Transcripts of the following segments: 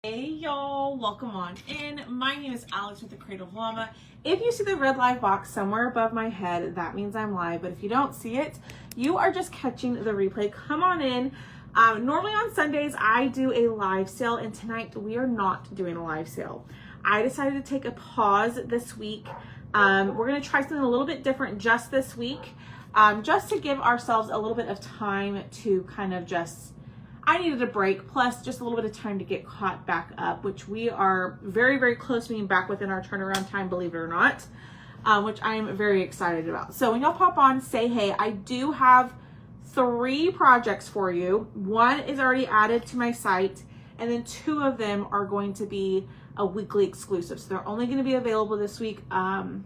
Hey y'all, welcome on in. My name is Alex with the Cradle of Llama. If you see the red live box somewhere above my head, that means I'm live, but if you don't see it, you are just catching the replay. Come on in. Normally on Sundays, I do a live sale, and tonight we are not doing a live sale. I decided to take a pause this week. We're gonna try something a little bit different just this week, just to give ourselves a little bit of time to kind of I needed a break, plus just a little bit of time to get caught back up, which we are very, very close to being back within our turnaround time, believe it or not, which I am very excited about. So when y'all pop on, say hey. I do have 3 projects for you. 1 is already added to my site, and then 2 of them are going to be a weekly exclusive. So they're only going to be available this week. So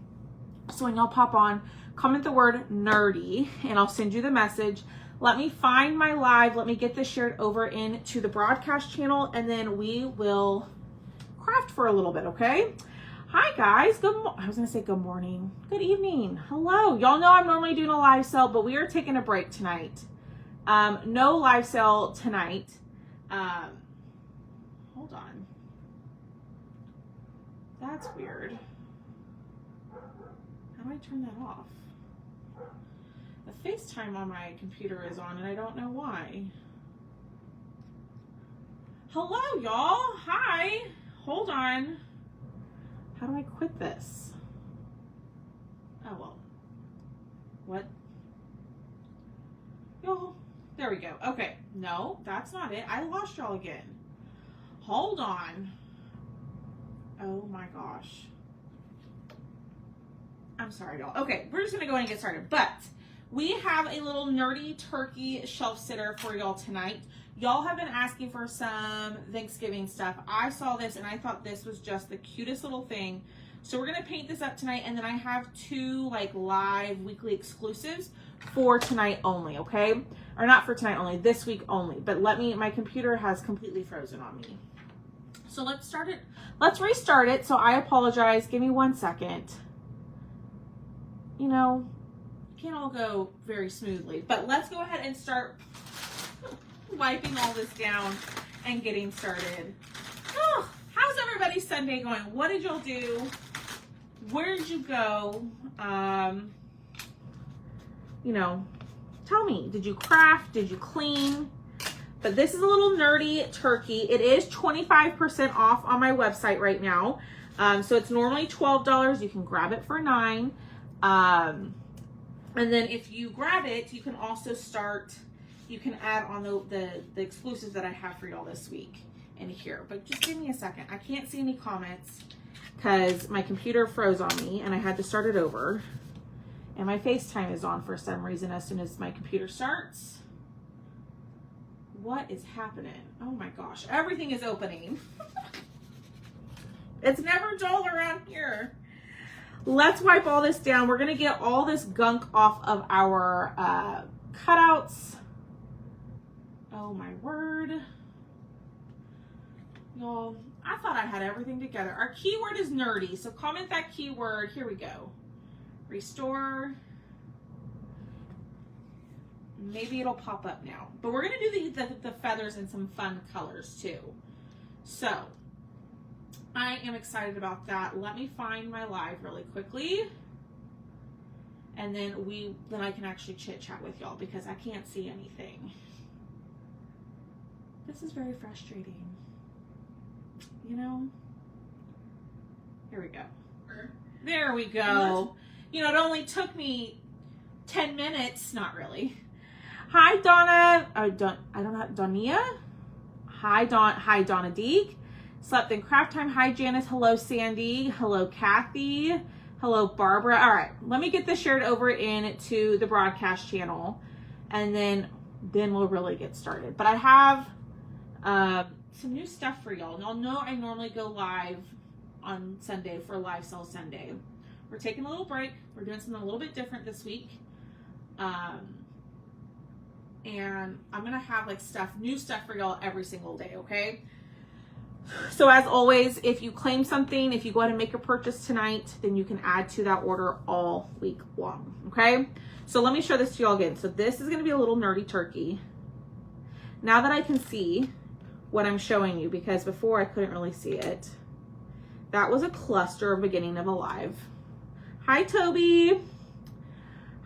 when y'all pop on, comment the word nerdy, and I'll send you the message. Let me find my live. Let me get this shared over into the broadcast channel, and then we will craft for a little bit, okay? Hi, guys. I was going to say good morning. Good evening. Hello. Y'all know I'm normally doing a live sale, but we are taking a break tonight. No live sale tonight. Hold on. That's weird. How do I turn that off? The FaceTime on my computer is on, and I don't know why. Hello, y'all. Hi. Hold on. How do I quit this? Oh, well. What? Y'all, there we go. Okay. No, that's not it. I lost y'all again. Hold on. Oh my gosh. I'm sorry, y'all. Okay, we're just going to go ahead and get started. But we have a little nerdy turkey shelf sitter for y'all tonight. Y'all have been asking for some Thanksgiving stuff. I saw this and I thought this was just the cutest little thing. So we're going to paint this up tonight, and then I have 2 live weekly exclusives for tonight only, okay? Or not for tonight only, this week only. But my computer has completely frozen on me. So let's start it. Let's restart it. So I apologize. Give me 1 second. You know, can't all go very smoothly, but let's go ahead and start wiping all this down and getting started. Oh, how's everybody's Sunday going? What did y'all do? Where did you go? You know, tell me, did you craft? Did you clean? But this is a little nerdy turkey. It is 25% off on my website right now. So it's normally $12. You can grab it for $9. And then if you grab it, you can also you can add on the exclusives that I have for y'all this week in here. But just give me a second. I can't see any comments because my computer froze on me and I had to start it over. And my FaceTime is on for some reason as soon as my computer starts. What is happening? Oh my gosh. Everything is opening. It's never dull around here. Let's wipe all this down. We're going to get all this gunk off of our cutouts. Oh my word. Y'all, I thought I had everything together. Our keyword is nerdy, so comment that keyword. Here we go. Restore. Maybe it'll pop up now. But we're going to do the feathers in some fun colors too. So I am excited about that. Let me find my live really quickly. And then I can actually chit chat with y'all because I can't see anything. This is very frustrating. You know? Here we go. There we go. You know, it only took me 10 minutes. Not really. Hi, Donna. I don't know. Donia? Hi, Donna Deek. Slept in Craft Time. Hi, Janice. Hello, Sandy. Hello, Kathy. Hello, Barbara. All right, let me get this shared over into the broadcast channel, and then we'll really get started. But I have some new stuff for y'all. Y'all know I normally go live on Sunday for Live Sale Sunday. We're taking a little break. We're doing something a little bit different this week. And I'm going to have new stuff for y'all every single day, okay? So as always, if you claim something, if you go ahead and make a purchase tonight, then you can add to that order all week long, okay? So let me show this to y'all again. So this is going to be a little nerdy turkey. Now that I can see what I'm showing you, because before I couldn't really see it. That was a cluster beginning of Alive. Hi, Toby.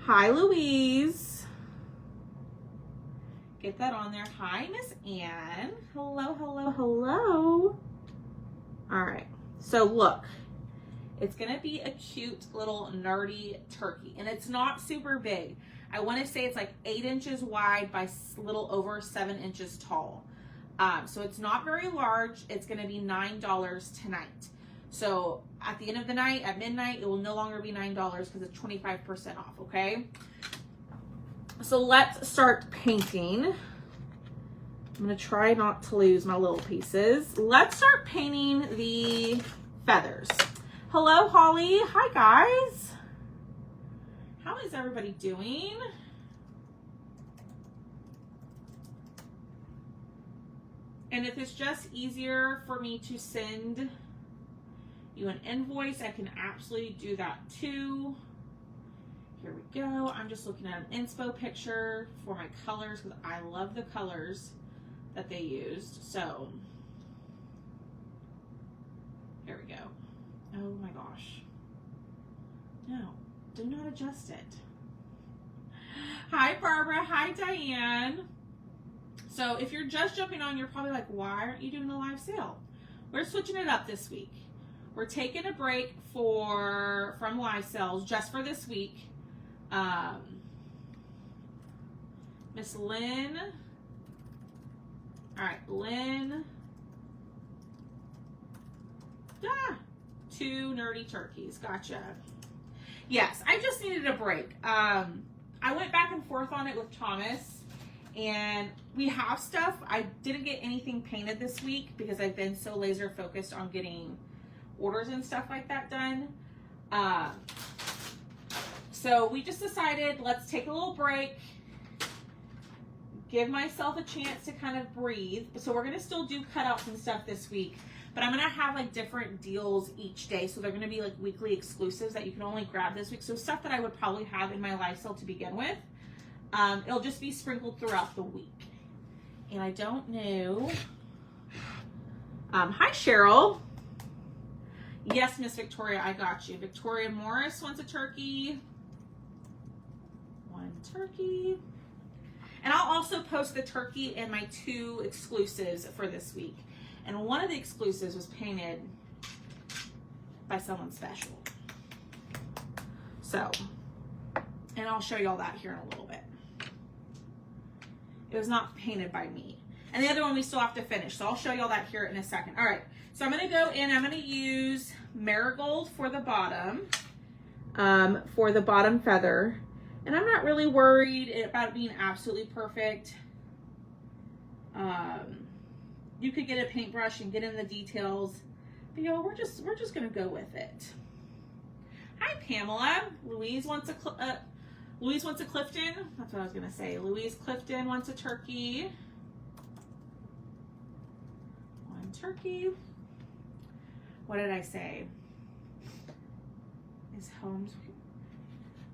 Hi, Louise. Get that on there. Hi, Miss Ann. Hello, hello, hello. All right. So look, it's going to be a cute little nerdy turkey, and it's not super big. I want to say it's like 8 inches wide by a little over 7 inches tall. So it's not very large. It's going to be $9 tonight. So at the end of the night, at midnight, it will no longer be $9 because it's 25% off, okay? So let's start painting. I'm going to try not to lose my little pieces. Let's start painting the feathers. Hello, Holly. Hi, guys. How is everybody doing? And if it's just easier for me to send you an invoice, I can absolutely do that too. Here we go. I'm just looking at an inspo picture for my colors because I love the colors that they used. So here we go. Oh my gosh. No, do not adjust it. Hi, Barbara. Hi, Diane. So if you're just jumping on, you're probably like, why aren't you doing a live sale? We're switching it up this week. We're taking a break from live sales just for this week. Miss Lynn. All right, Lynn. 2 nerdy turkeys. Gotcha. Yes, I just needed a break. I went back and forth on it with Thomas, and we have stuff. I didn't get anything painted this week because I've been so laser focused on getting orders and stuff like that done. So we just decided, let's take a little break, give myself a chance to kind of breathe. So we're gonna still do cutouts and stuff this week, but I'm gonna have like different deals each day. So they're gonna be like weekly exclusives that you can only grab this week. So stuff that I would probably have in my live sale to begin with. It'll just be sprinkled throughout the week. And I don't know. Hi, Cheryl. Yes, Miss Victoria, I got you. Victoria Morris wants a turkey. 1 turkey. And I'll also post the turkey and my 2 exclusives for this week. And one of the exclusives was painted by someone special. So, and I'll show you all that here in a little bit. It was not painted by me. And the other one we still have to finish. So I'll show you all that here in a second. All right. So I'm going to go in. I'm going to use Marigold for the bottom feather. And I'm not really worried about it being absolutely perfect. You could get a paintbrush and get in the details. But you know, we're just going to go with it. Hi, Pamela. Louise wants a Clifton. That's what I was going to say. Louise Clifton wants a turkey. 1 turkey. What did I say? Is Holmes?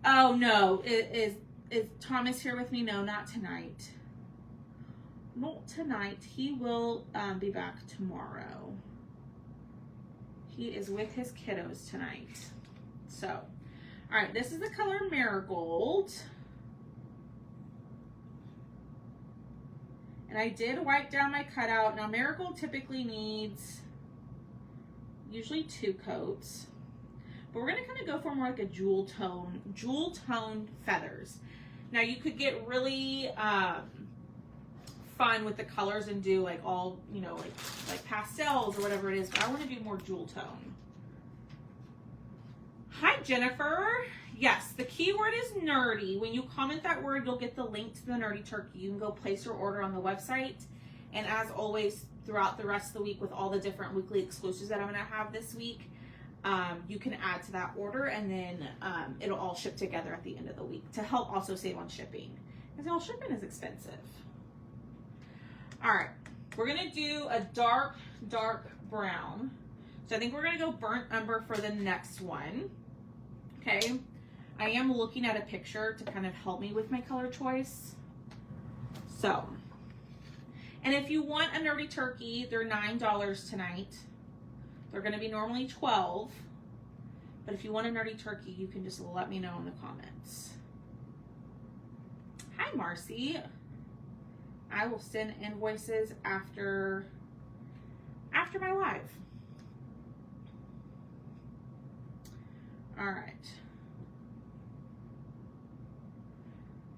Oh no, is Thomas here with me? No, not tonight. Not tonight. He will be back tomorrow. He is with his kiddos tonight. So, all right, this is the color Marigold. And I did wipe down my cutout. Now, Marigold typically needs usually 2 coats. But we're going to kind of go for more like a jewel tone feathers. Now, you could get really fun with the colors and do like all, you know, like pastels or whatever it is. But I want to do more jewel tone. Hi, Jennifer. Yes, the keyword is nerdy. When you comment that word, you'll get the link to the nerdy turkey. You can go place your order on the website. And as always, throughout the rest of the week with all the different weekly exclusives that I'm going to have this week, you can add to that order, and then it'll all ship together at the end of the week to help also save on shipping, because all shipping is expensive. All right, we're going to do a dark brown. So I think we're going to go burnt umber for the next one. Okay, I am looking at a picture to kind of help me with my color choice. So, And if you want a Nerdy Turkey, they're $9 tonight. They're going to be normally $12. But if you want a Nerdy Turkey, you can just let me know in the comments. Hi, Marcy. I will send invoices after my live. All right.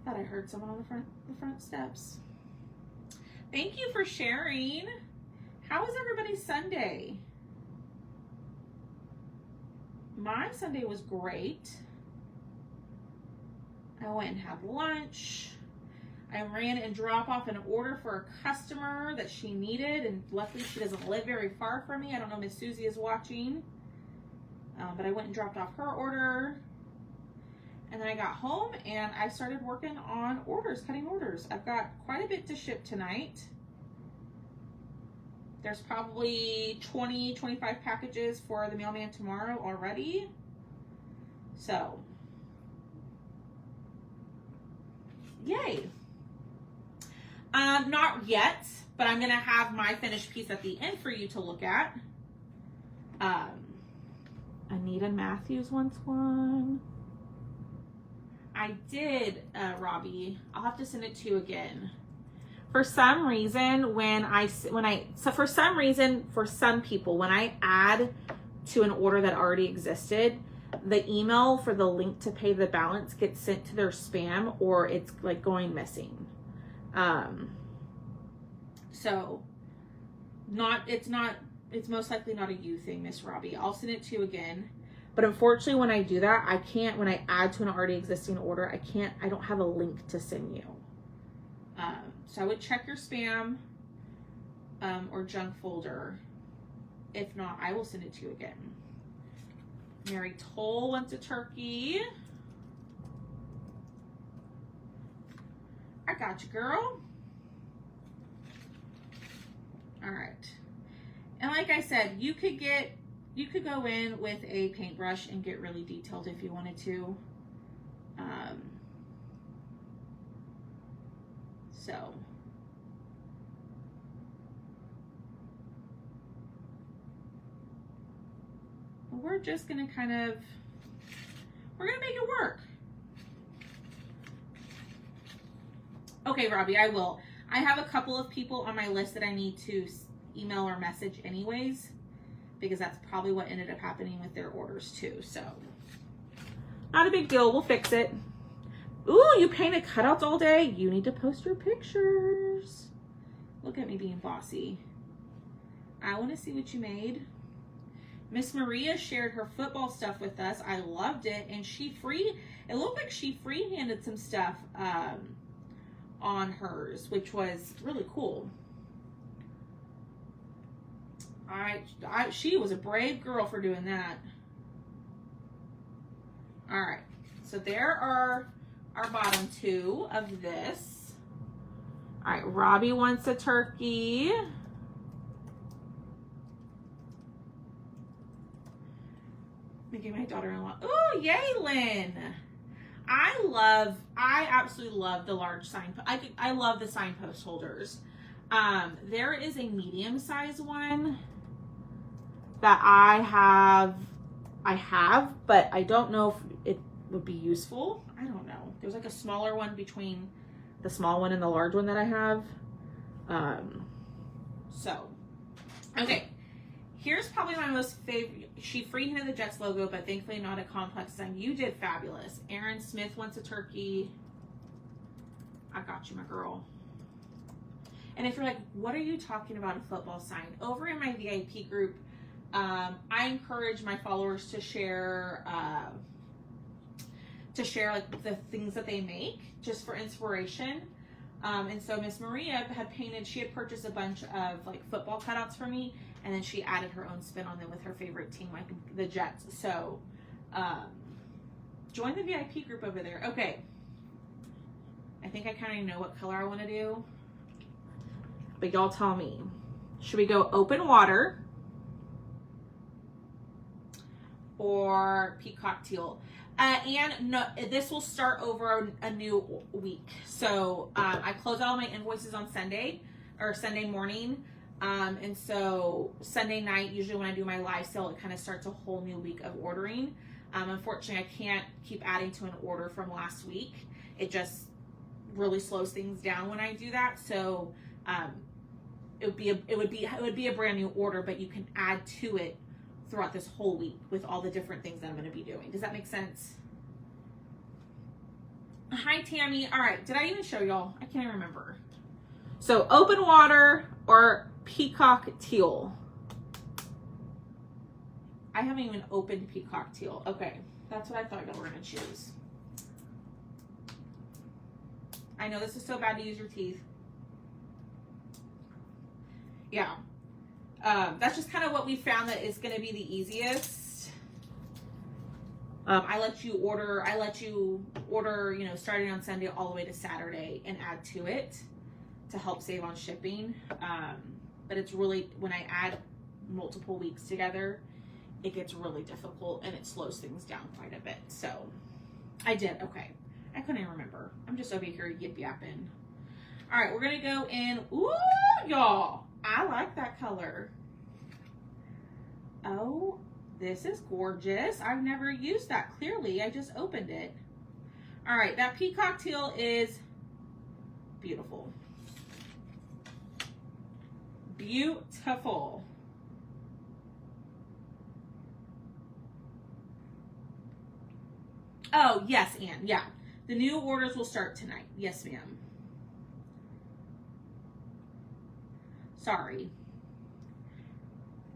Thought I heard someone on the front steps. Thank you for sharing. How was everybody's Sunday? My Sunday was great. I went and had lunch. I ran and dropped off an order for a customer that she needed, and luckily she doesn't live very far from me. I don't know if Miss Susie is watching, but I went and dropped off her order. And then I got home and I started working on orders, cutting orders. I've got quite a bit to ship tonight. There's probably 20, 25 packages for the mailman tomorrow already. So, yay. Not yet, but I'm going to have my finished piece at the end for you to look at. Anita Matthews wants one. I did, Robbie. I'll have to send it to you again. For some reason, for some people, when I add to an order that already existed, the email for the link to pay the balance gets sent to their spam, or it's like going missing. So it's most likely not a you thing, Miss Robbie. I'll send it to you again. But unfortunately, when I do that, when I add to an already existing order, I don't have a link to send you. So I would check your spam or junk folder. If not, I will send it to you again. Mary Toll wants a turkey. I got you, girl. All right. And like I said, you could go in with a paintbrush and get really detailed if you wanted to. So we're just gonna we're gonna make it work. Okay, Robbie, I will. I have a couple of people on my list that I need to email or message anyways, because that's probably what ended up happening with their orders too. So not a big deal. We'll fix it. Ooh, you painted cutouts all day. You need to post your pictures. Look at me being bossy. I want to see what you made. Miss Maria shared her football stuff with us. I loved it. And it looked like she freehanded some stuff on hers, which was really cool. She was a brave girl for doing that. All right, so there are our bottom two of this. All right, Robbie wants a turkey. Making my daughter-in-law. Ooh, yay, Lynn. I absolutely love the large sign. I love the signpost holders. There is a medium-sized one that I have, but I don't know if it would be useful. I don't know. There's like a smaller one between the small one and the large one that I have. Okay. Here's probably my most favorite. She freehanded the Jets logo, but thankfully not a complex design. You did fabulous. Aaron Smith wants a turkey. I got you, my girl. And if you're like, what are you talking about, a football sign? Over in my VIP group, I encourage my followers to share like the things that they make just for inspiration. And so Miss Maria she had purchased a bunch of like football cutouts for me, and then she added her own spin on them with her favorite team, like the Jets. So join the VIP group over there. Okay. I think I kind of know what color I want to do, but y'all tell me. Should we go open water or peacock teal? And no, this will start over a new week. So I close out all my invoices on Sunday, or Sunday morning. And so Sunday night, usually when I do my live sale, it kind of starts a whole new week of ordering. Unfortunately, I can't keep adding to an order from last week. It just really slows things down when I do that. So it would be a brand new order, but you can add to it throughout this whole week with all the different things that I'm going to be doing. Does that make sense? Hi, Tammy. All right. Did I even show y'all? I can't even remember. So open water or peacock teal. I haven't even opened peacock teal. Okay. That's what I thought y'all were going to choose. I know this is so bad to use your teeth. Yeah. That's just kind of what we found that is going to be the easiest. I let you order, you know, starting on Sunday all the way to Saturday and add to it to help save on shipping. But it's really, when I add multiple weeks together, it gets really difficult and it slows things down quite a bit. So I did. Okay. I couldn't even remember. I'm just over here yip yapping. All right. We're going to go in. Ooh, y'all. I like that color. Oh, this is gorgeous. I've never used that clearly. I just opened it. All right. That peacock teal is beautiful. Beautiful. Oh, yes, Anne. Yeah. The new orders will start tonight. Yes, ma'am. Sorry.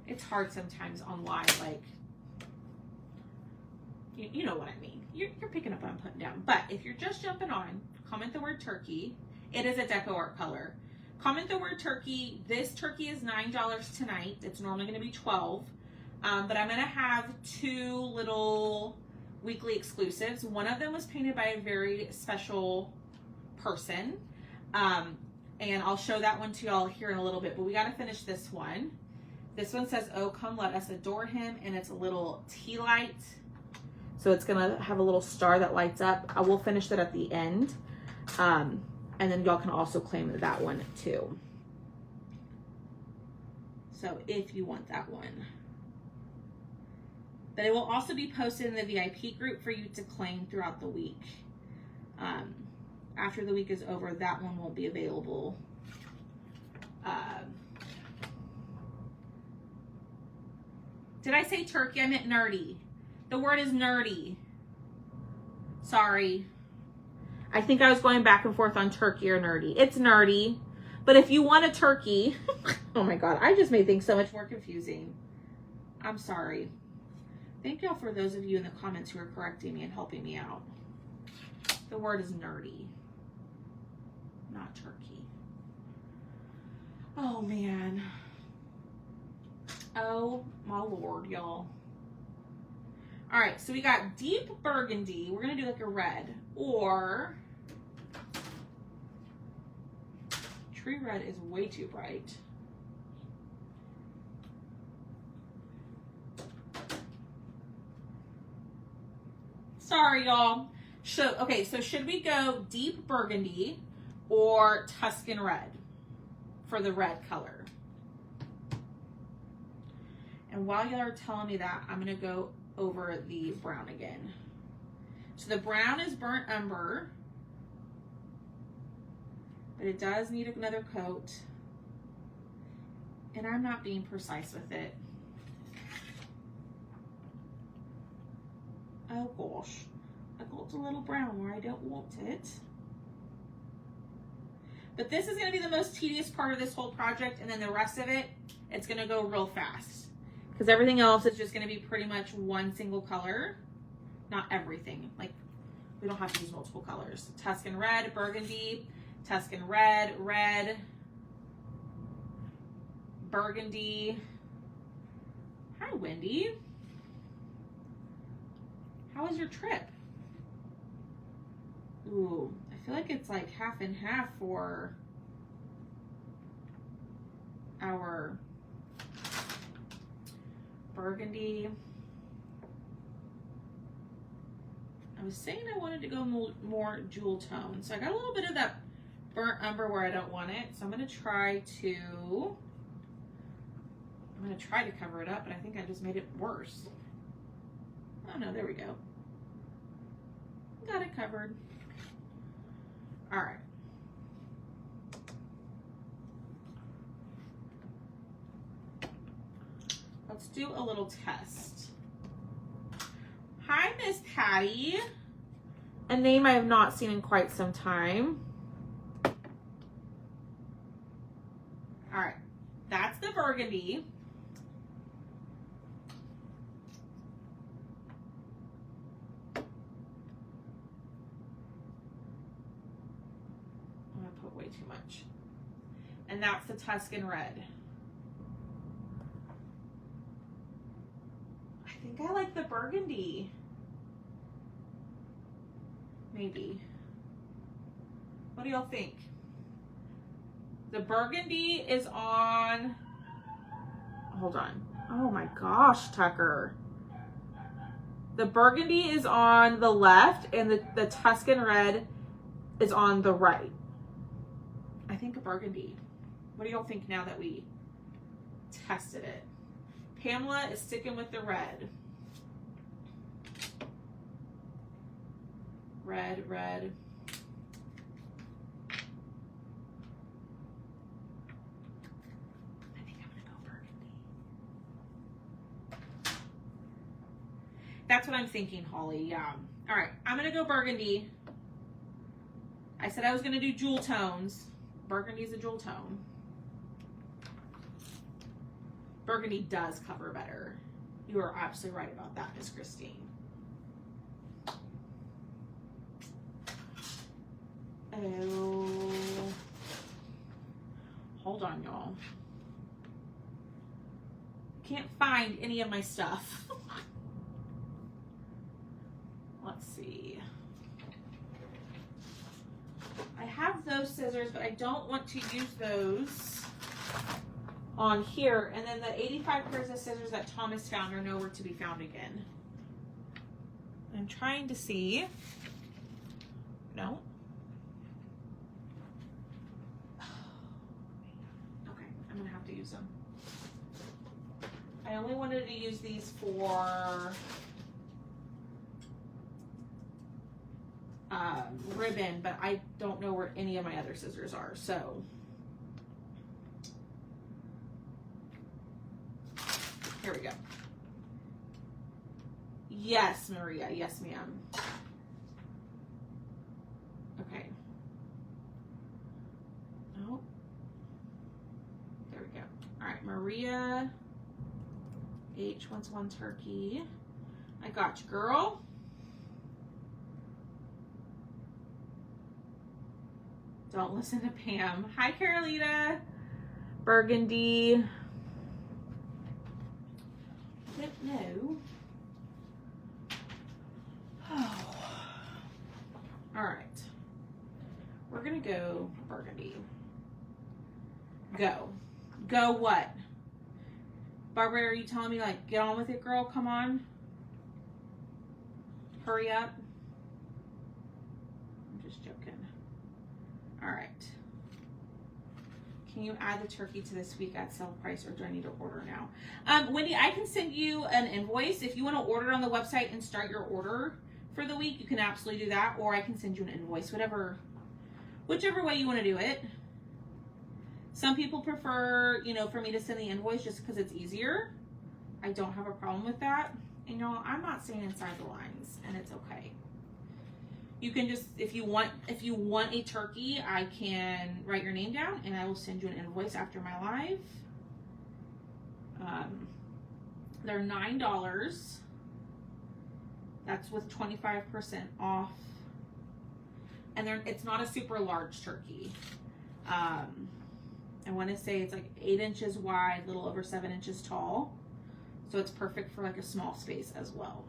It's hard sometimes on live, like, you know what I mean. You're picking up what I'm putting down. But if you're just jumping on, comment the word turkey. It is a deco art color. Comment the word turkey. This turkey is $9 tonight. It's normally going to be $12. But I'm going to have two little weekly exclusives. One of them was painted by a very special person. And I'll show that one to y'all here in a little bit. But we got to finish this one. This one says, "Oh, come let us adore him." And it's a little tea light. So it's going to have a little star that lights up. I will finish that at the end. And then y'all can also claim that one too. So if you want that one. But it will also be posted in the VIP group for you to claim throughout the week. After the week is over, that one won't be available. Did I say turkey? I meant nerdy. The word is nerdy. Sorry. I think I was going back and forth on turkey or nerdy. It's nerdy. But if you want a turkey, oh my God, I just made things so much more confusing. I'm sorry. Thank y'all for those of you in the comments who are correcting me and helping me out. The word is nerdy, not turkey. Oh man. Oh my Lord, y'all. All right, so we got deep burgundy. We're gonna do like a red, or tree red is way too bright. Sorry, y'all. Okay, so should we go deep burgundy or Tuscan red for the red color? And while y'all are telling me that, I'm going to go over the brown again. So the brown is burnt umber, but it does need another coat. And I'm not being precise with it. Oh gosh, I got a little brown where I don't want it. But this is going to be the most tedious part of this whole project, and then the rest of it, it's going to go real fast. Because everything else is just going to be pretty much one single color. Not everything. Like, we don't have to use multiple colors. Tuscan red, burgundy, Tuscan red, red, burgundy. Hi, Wendy. How was your trip? Ooh, I feel like it's like half and half for our burgundy. I was saying I wanted to go more jewel tone. So I got a little bit of that burnt umber where I don't want it. So I'm going to try to cover it up, but I think I just made it worse. Oh no, there we go. Got it covered. All right. Let's do a little test. Hi, Miss Patty. A name I have not seen in quite some time. All right, that's the burgundy. I'm gonna put way too much. And that's the Tuscan red. I think I like the burgundy. Maybe. What do y'all think? The burgundy is on, hold on. Oh my gosh, Tucker. The burgundy is on the left and the Tuscan red is on the right. I think a burgundy. What do y'all think now that we tested it? Pamela is sticking with the red. Red, red. I think I'm gonna go burgundy. That's what I'm thinking, Holly. Yeah. All right, I'm gonna go burgundy. I said I was gonna do jewel tones. Burgundy's a jewel tone. Burgundy does cover better. You are absolutely right about that, Miss Christine. Oh, hold on, y'all. Can't find any of my stuff. Let's see. I have those scissors, but I don't want to use those on here. And then the 85 pairs of scissors that Thomas found are nowhere to be found again. I'm trying to see. No. Okay, I'm gonna have to use them. I only wanted to use these for ribbon, but I don't know where any of my other scissors are, so. Here we go. Yes, Maria. Yes, ma'am. Okay. Oh. There we go. All right, Maria H wants one turkey. I got you, girl. Don't listen to Pam. Hi, Carolita. Burgundy. I don't know. Oh. All right. We're gonna go burgundy. Go. Go what? Barbara, are you telling me like, get on with it, girl? Come on. Hurry up. I'm just joking. All right. Can you add the turkey to this week at sale price, or do I need to order now? Wendy, I can send you an invoice. If you want to order on the website and start your order for the week, you can absolutely do that, or I can send you an invoice, whichever way you want to do it. Some people prefer, you know, for me to send the invoice just because it's easier. I don't have a problem with that. And y'all, I'm not saying inside the lines, and it's okay. You can just, if you want a turkey, I can write your name down and I will send you an invoice after my live. They're $9. That's with 25% off. And it's not a super large turkey. I want to say it's like 8 inches wide, a little over 7 inches tall. So it's perfect for like a small space as well.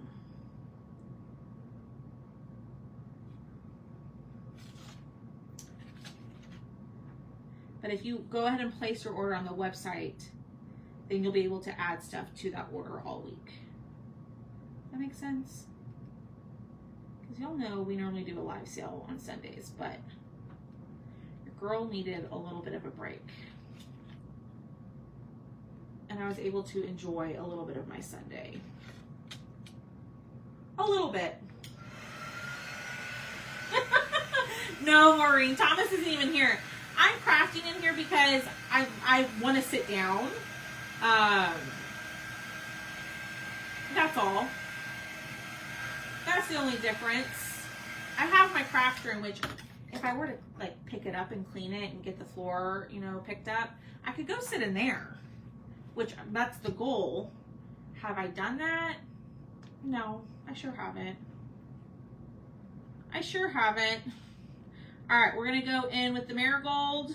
But if you go ahead and place your order on the website, then you'll be able to add stuff to that order all week. That makes sense? Because y'all know we normally do a live sale on Sundays, but your girl needed a little bit of a break. And I was able to enjoy a little bit of my Sunday. A little bit. No, Maureen. Thomas isn't even here. I'm crafting in here because I want to sit down. That's all. That's the only difference. I have my craft room, which if I were to like pick it up and clean it and get the floor, you know, picked up, I could go sit in there, which that's the goal. Have I done that? No, I sure haven't. I sure haven't. All right, we're gonna go in with the marigold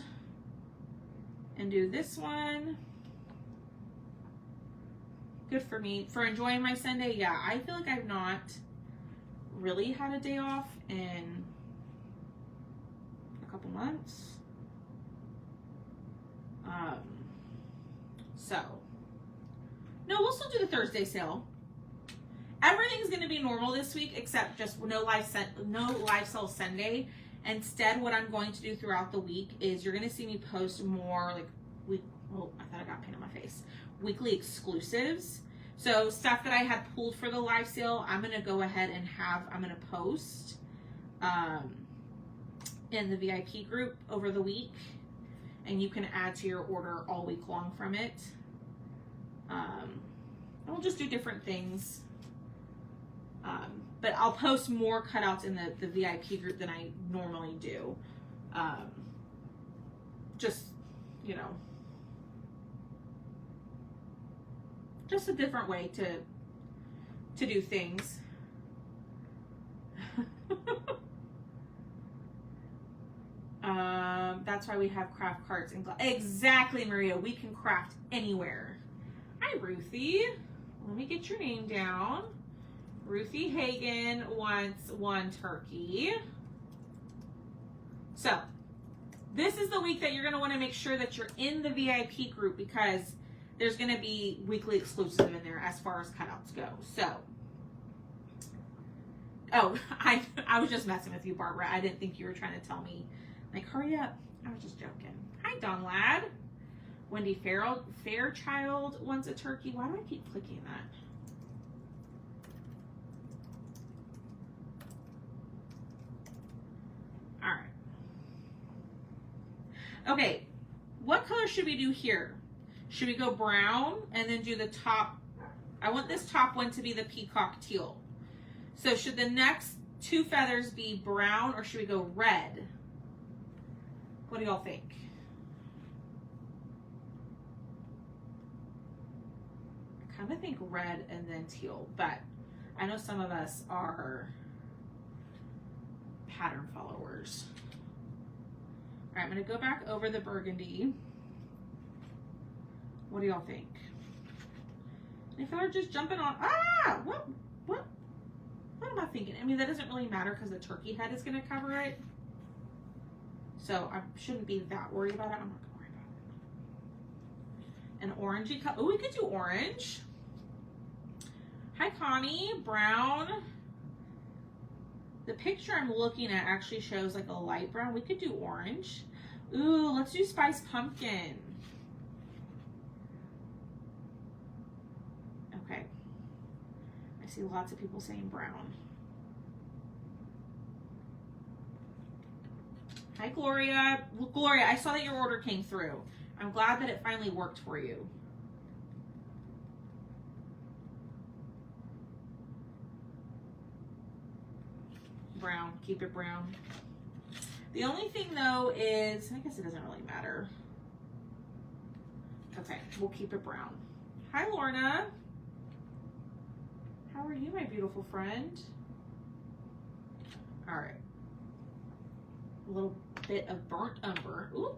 and do this one. Good for me. For enjoying my Sunday, yeah, I feel like I've not really had a day off in a couple months. So, no, we'll still do the Thursday sale. Everything's going to be normal this week except just no live sale Sunday. Instead, what I'm going to do throughout the week is you're going to see me post more like I thought I got paint on my face. Weekly exclusives. So stuff that I had pulled for the live sale, I'm going to go ahead and I'm going to post in the VIP group over the week. And you can add to your order all week long from it. And we'll just do different things. But I'll post more cutouts in the VIP group than I normally do. Just, you know, just a different way to do things. That's why we have craft carts and exactly, Maria. We can craft anywhere. Hi, Ruthie. Let me get your name down. Ruthie Hagen wants 1 turkey. So, this is the week that you're going to want to make sure that you're in the VIP group because there's going to be weekly exclusive in there as far as cutouts go. So, oh, I was just messing with you, Barbara. I didn't think you were trying to tell me, like, hurry up. I was just joking. Hi, Don Lad. Wendy Fairchild wants a turkey. Why do I keep clicking that? All right. Okay, what color should we do here? Should we go brown and then do the top? I want this top one to be the peacock teal. So should the next 2 feathers be brown or should we go red? What do y'all think? I kind of think red and then teal, but I know some of us are pattern followers. All right, I'm going to go back over the burgundy. What do y'all think? If they're just jumping on, what am I thinking? I mean, that doesn't really matter because the turkey head is going to cover it. So I shouldn't be that worried about it. I'm not going to worry about it. An orangey color. Oh, we could do orange. Hi, Connie. Brown. The picture I'm looking at actually shows like a light brown. We could do orange. Ooh, let's do spiced pumpkin. Okay. I see lots of people saying brown. Hi, Gloria. Well, Gloria, I saw that your order came through. I'm glad that it finally worked for you. Brown. Keep it brown. The only thing, though, is... I guess it doesn't really matter. Okay, we'll keep it brown. Hi, Lorna. How are you, my beautiful friend? All right. A little bit of burnt umber. Ooh.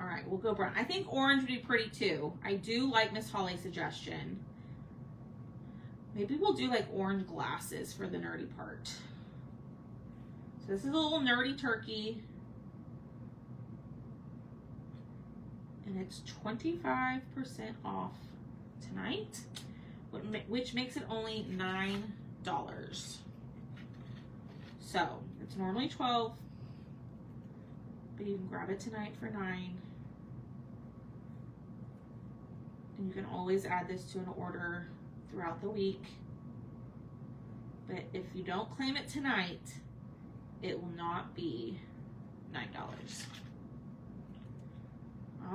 All right, we'll go brown. I think orange would be pretty too. I do like Miss Holly's suggestion. Maybe we'll do like orange glasses for the nerdy part. So this is a little nerdy turkey. And it's 25% off tonight, which makes it only $9. So it's normally $12, but you can grab it tonight for $9. And you can always add this to an order throughout the week. But if you don't claim it tonight, it will not be $9.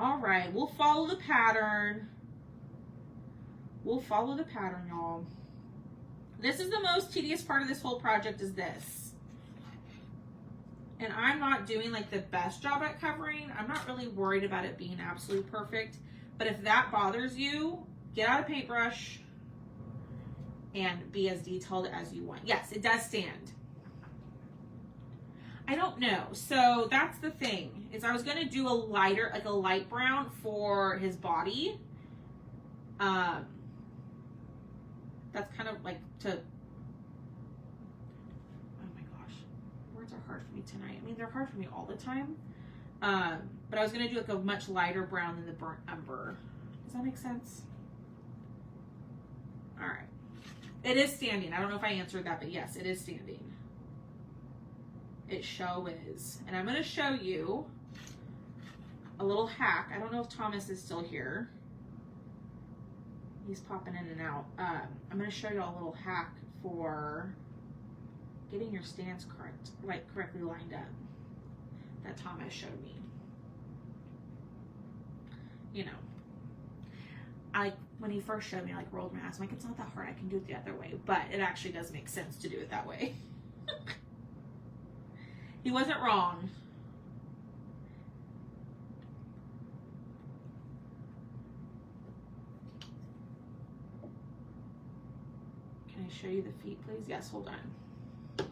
All right, we'll follow the pattern. We'll follow the pattern, y'all. This is the most tedious part of this whole project, is this. And I'm not doing like the best job at covering. I'm not really worried about it being absolutely perfect. But if that bothers you, get out a paintbrush and be as detailed as you want. Yes, it does stand. I don't know. So that's the thing, is I was going to do a lighter, like a light brown for his body. That's kind of like to, oh my gosh, words are hard for me tonight. I mean, they're hard for me all the time. But I was going to do like a much lighter brown than the burnt umber. Does that make sense? All right. It is standing. I don't know if I answered that, but yes, it is standing. It show is. And I'm going to show you a little hack. I don't know if Thomas is still here. He's popping in and out. I'm going to show you a little hack for getting your stands correct, like correctly lined up, that Thomas showed me. You know, when he first showed me, I rolled my eyes. I'm like, it's not that hard. I can do it the other way. But it actually does make sense to do it that way. He wasn't wrong. Can I show you the feet, please? Yes, hold on.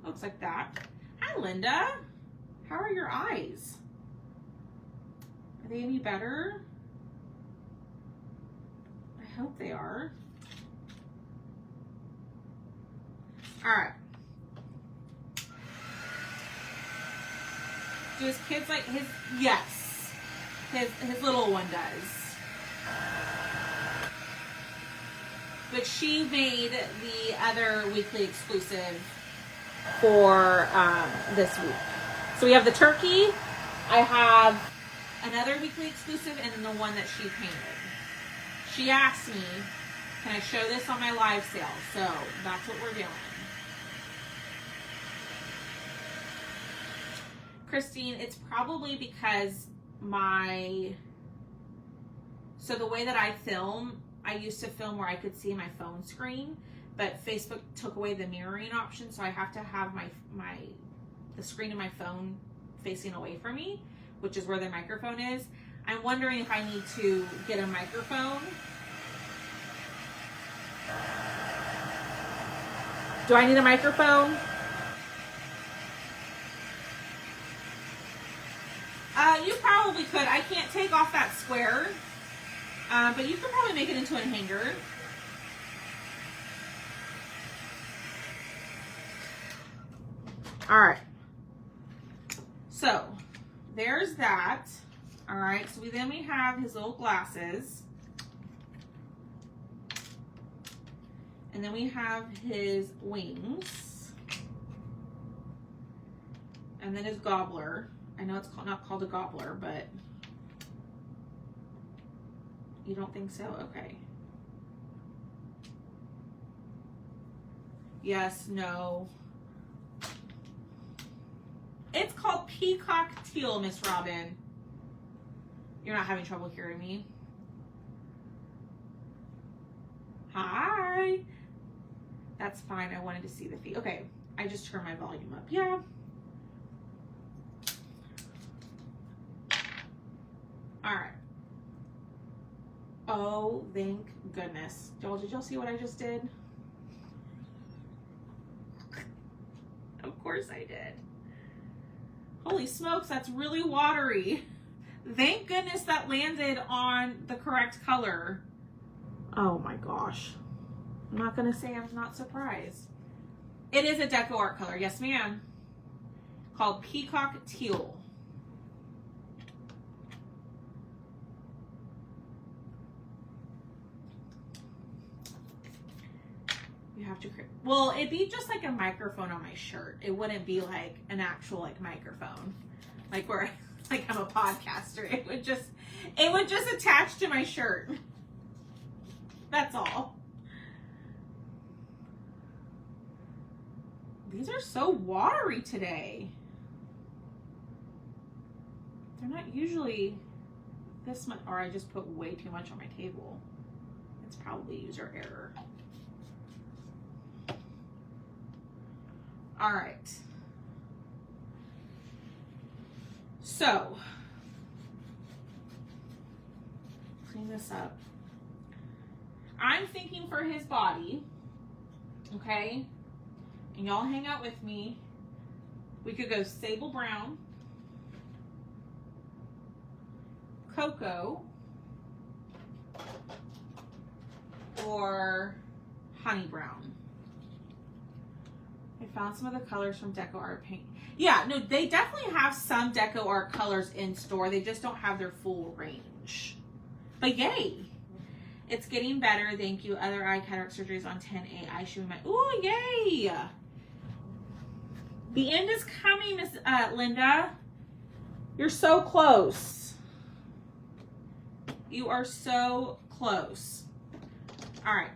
Looks like that. Hi, Linda. How are your eyes? Are they any better? I hope they are. All right. Do his kids like his? Yes. His little one does. But she made the other weekly exclusive for this week. So we have the turkey. I have another weekly exclusive, and then the one that she painted. She asked me, can I show this on my live sale? So that's what we're doing. Christine, it's probably because so the way that I film, I used to film where I could see my phone screen, but Facebook took away the mirroring option, so I have to have the screen of my phone facing away from me, which is where the microphone is. I'm wondering if I need to get a microphone. Do I need a microphone? You probably could. I can't take off that square, but you could probably make it into a hanger. All right. So there's that. All right. So then we have his little glasses. And then we have his wings. And then his gobbler. I know it's not called a gobbler, but you don't think so? Okay. Yes, no. It's called peacock teal, Miss Robin. You're not having trouble hearing me? Hi. That's fine. I wanted to see the feet. Okay. I just turned my volume up. Yeah. All right. Oh, thank goodness. Did y'all see what I just did? Of course I did. Holy smokes, that's really watery. Thank goodness that landed on the correct color. Oh my gosh. I'm not gonna say I'm not surprised. It is a deco art color, yes ma'am. Called Peacock Teal. You have to create. Well, it'd be just like a microphone on my shirt. It wouldn't be like an actual like microphone, like where like I'm a podcaster. It would just attach to my shirt. That's all. These are so watery today. They're not usually this much, or I just put way too much on my table. It's probably user error. All right. So, clean this up. I'm thinking for his body, okay? And y'all hang out with me. We could go sable brown, cocoa, or honey brown. I found some of the colors from Deco Art Paint. Yeah, no, they definitely have some Deco Art colors in store. They just don't have their full range. But yay. It's getting better. Thank you. Other eye cataract surgeries on 10A. I should be my. Ooh, yay. The end is coming, Miss Linda. You're so close. You are so close. All right.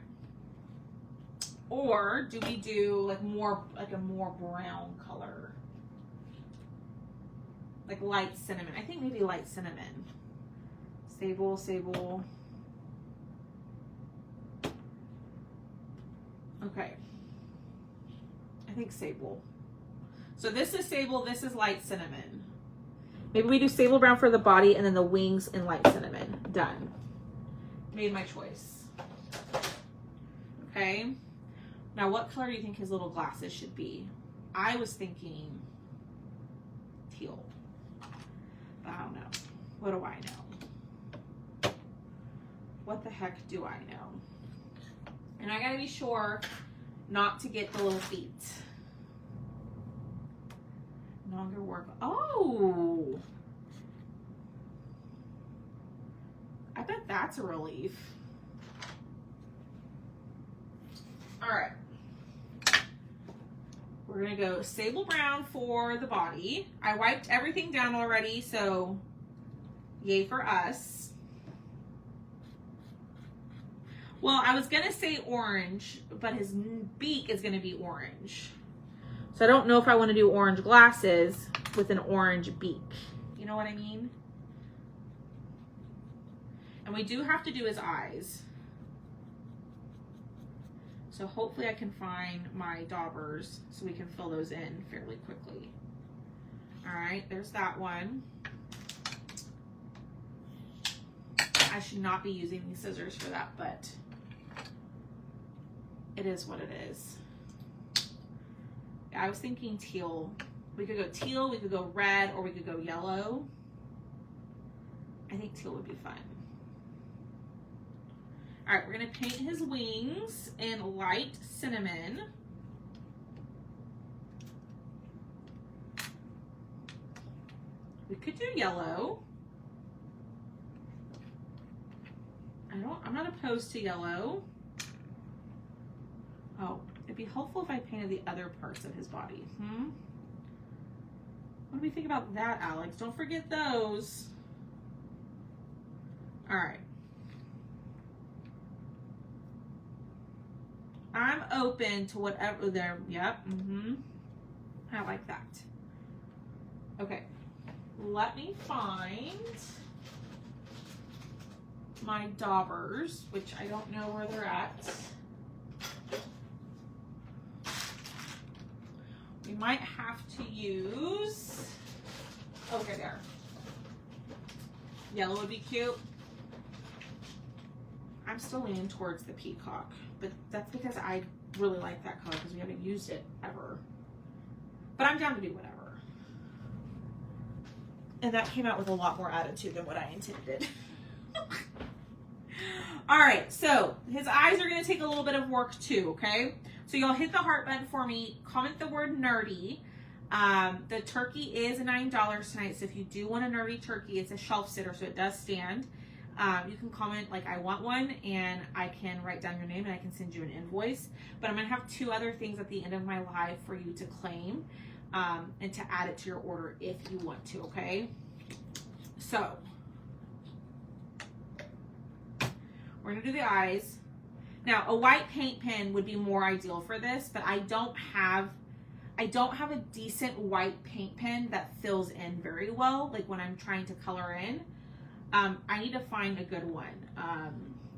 Or do we do like more, like a more brown color? Like light cinnamon. I think maybe light cinnamon. Sable, sable. Okay. I think sable. So this is sable, this is light cinnamon. Maybe we do sable brown for the body and then the wings in light cinnamon. Done. Made my choice. Okay. Now what color do you think his little glasses should be? I was thinking teal. But I don't know. What do I know? What the heck do I know? And I gotta be sure not to get the little feet. Longer work. Oh! I bet that's a relief. All right. We're gonna go sable brown for the body. I wiped everything down already, so yay for us. Well, I was gonna say orange, but his beak is gonna be orange. So I don't know if I wanna do orange glasses with an orange beak. You know what I mean? And we do have to do his eyes. So hopefully I can find my daubers so we can fill those in fairly quickly. All right, there's that one. I should not be using these scissors for that, but it is what it is. I was thinking teal. We could go teal, we could go red, or we could go yellow. I think teal would be fun. All right, we're gonna paint his wings in light cinnamon. We could do yellow. I'm not opposed to yellow. Oh, it'd be helpful if I painted the other parts of his body. What do we think about that, Alex? Don't forget those. All right. I'm open to whatever there. Yep. I like that. Okay. Let me find my daubers, which I don't know where they're at. We might have to use, okay, there. Yellow would be cute. I'm still leaning towards the peacock, but that's because I really like that color because we haven't used it ever. But I'm down to do whatever. And that came out with a lot more attitude than what I intended. All right, so his eyes are gonna take a little bit of work too, okay? So y'all hit the heart button for me, comment the word nerdy. The turkey is $9 tonight, so if you do want a nerdy turkey, it's a shelf sitter, so it does stand. You can comment like I want one, and I can write down your name and I can send you an invoice. But I'm gonna have 2 other things at the end of my live for you to claim and to add it to your order if you want to, okay? So we're gonna do the eyes. Now, a white paint pen would be more ideal for this, but I don't have a decent white paint pen that fills in very well, like when I'm trying to color in. I need to find a good one.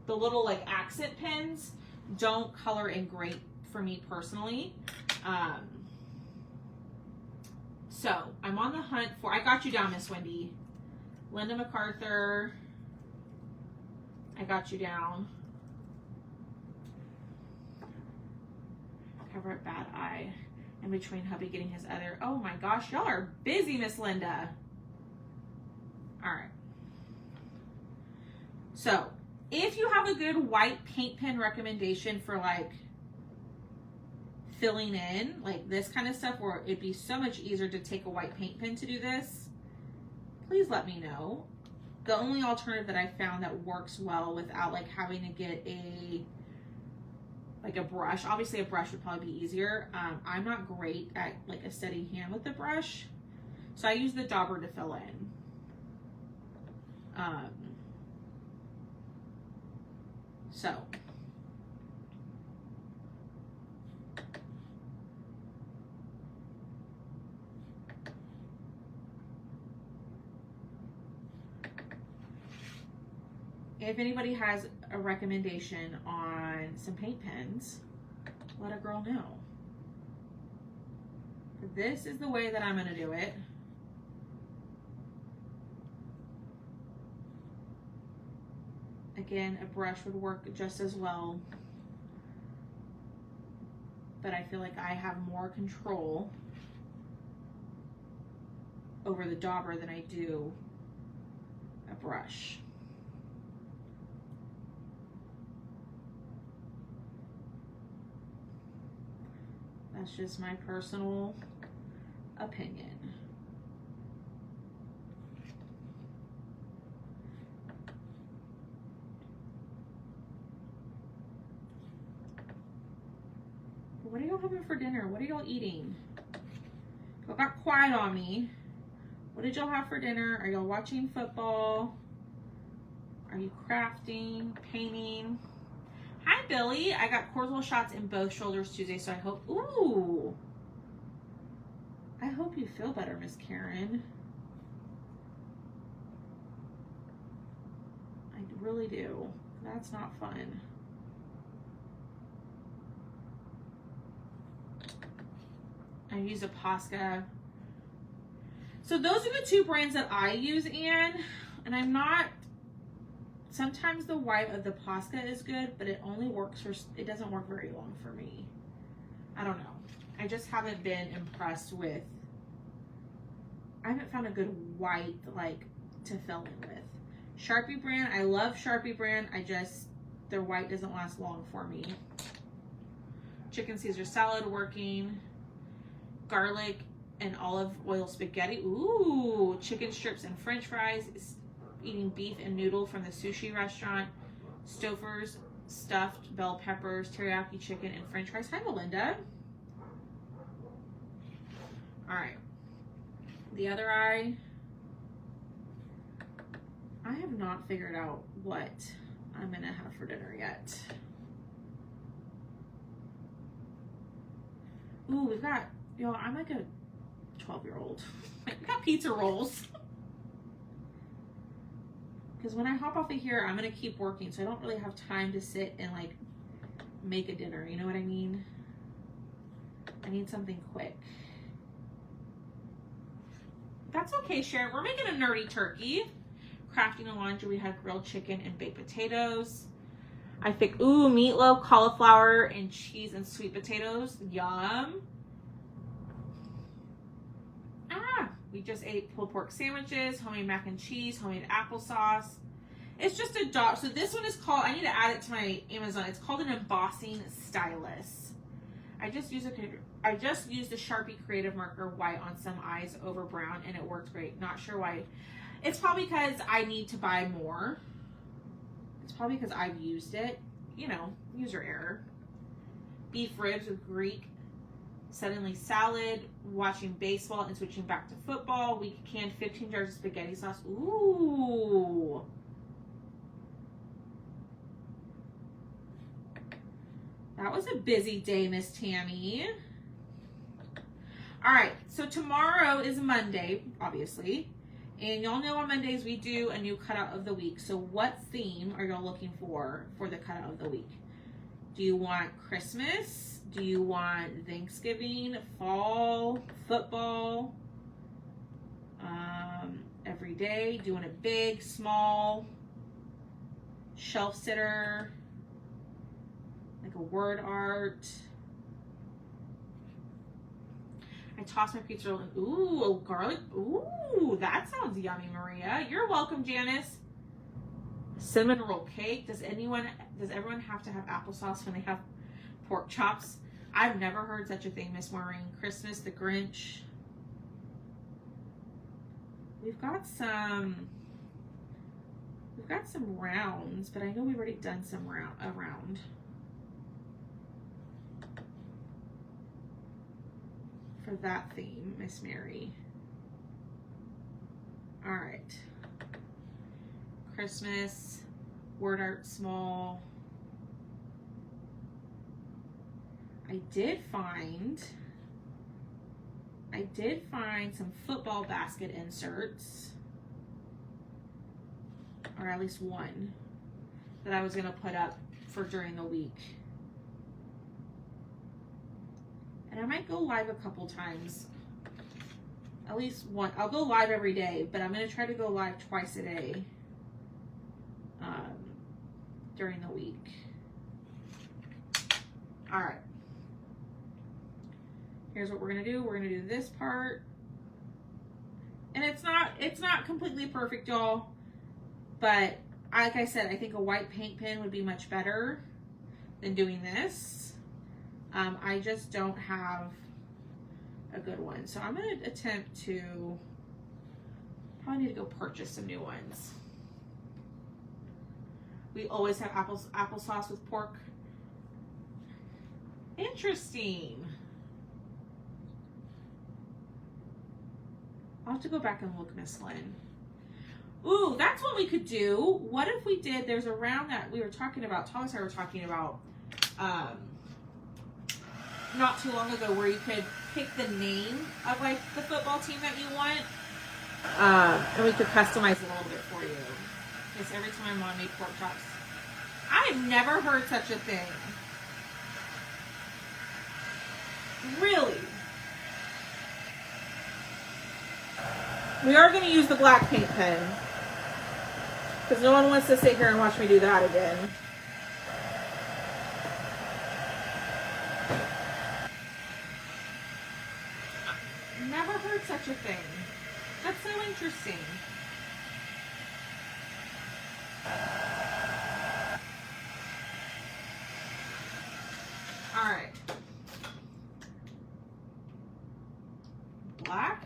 The little like accent pens don't color in great for me personally. So I'm on the hunt for, I got you down, Miss Wendy. Linda MacArthur, I got you down. Cover up bad eye. In between hubby getting his other. Oh my gosh, y'all are busy, Miss Linda. All right. So if you have a good white paint pen recommendation for like filling in, like this kind of stuff where it'd be so much easier to take a white paint pen to do this, please let me know. The only alternative that I found that works well without like having to get a brush. Obviously a brush would probably be easier. I'm not great at like a steady hand with the brush. So I use the dauber to fill in. So. If anybody has a recommendation on some paint pens, let a girl know. This is the way that I'm gonna do it. Again, a brush would work just as well, but I feel like I have more control over the dauber than I do a brush. That's just my personal opinion. What are y'all having for dinner? What are y'all eating? Y'all got quiet on me. What did y'all have for dinner? Are y'all watching football? Are you crafting, painting? Hi, Billy. I got cortisol shots in both shoulders Tuesday, so I hope, ooh. I hope you feel better, Miss Karen. I really do. That's not fun. I use a Posca. So those are the 2 brands that I use, Anne. And I'm not, sometimes the white of the Posca is good, but it only works for, it doesn't work very long for me. I don't know. I just haven't been impressed with, I haven't found a good white like to fill in with. Sharpie brand, I love Sharpie brand. I just, their white doesn't last long for me. Chicken Caesar salad working. Garlic and olive oil spaghetti. Ooh, chicken strips and french fries. Eating beef and noodle from the sushi restaurant. Stouffer's stuffed bell peppers, teriyaki chicken, and french fries. Hi, Melinda. All right. The other eye. I have not figured out what I'm going to have for dinner yet. Ooh, we've got, yo, I'm like a 12-year-old. We got pizza rolls. Because when I hop off of here, I'm going to keep working, so I don't really have time to sit and like make a dinner. You know what I mean? I need something quick. That's okay, Sharon. We're making a nerdy turkey. Crafting and laundry, we had grilled chicken and baked potatoes. I think, ooh, meatloaf, cauliflower, and cheese and sweet potatoes. Yum. We just ate pulled pork sandwiches, homemade mac and cheese, homemade applesauce. It's just a dog. So this one is called, I need to add it to my Amazon. It's called an embossing stylus. I just used a Sharpie creative marker white on some eyes over brown, and it worked great. Not sure why. It's probably because I need to buy more. It's probably because I've used it. You know, user error. Beef ribs with Greek. Suddenly salad. Watching baseball and switching back to football. Week canned 15 jars of spaghetti sauce. Ooh. That was a busy day, Miss Tammy. All right, so tomorrow is Monday, obviously. And y'all know on Mondays we do a new cutout of the week. So what theme are y'all looking for the cutout of the week? Do you want Christmas? Do you want Thanksgiving, fall, football, every day? Do you want a big, small, shelf sitter, like a word art? I tossed my pizza roll in. Ooh, garlic. Ooh, that sounds yummy, Maria. You're welcome, Janice. Cinnamon roll cake. Does everyone have to have applesauce when they have pork chops? I've never heard such a thing, Miss Maureen. Christmas, the Grinch. We've got some rounds, but I know we've already done some round. For that theme, Miss Mary. All right. Christmas, word art small. I did find some football basket inserts, or at least one, that I was gonna put up for during the week. And I might go live a couple times. At least one. I'll go live every day, but I'm going to try to go live twice a day during the week. All right. Here's what we're going to do. We're going to do this part. And it's not completely perfect, y'all. But like I said, I think a white paint pen would be much better than doing this. I just don't have a good one. So I'm going to attempt to, probably need to go purchase some new ones. We always have applesauce with pork. Interesting. I'll have to go back and look, Miss Lynn. Ooh, that's what we could do. What if we did, there's a round that we were talking about, Thomas and I were talking about, not too long ago, where you could pick the name of like the football team that you want, and we could customize it a little bit for you. Because every time my mom made pork chops, I've never heard such a thing. Really? We are going to use the black paint pen, because no one wants to sit here and watch me do that again. Never heard such a thing. That's so interesting. All right. Black.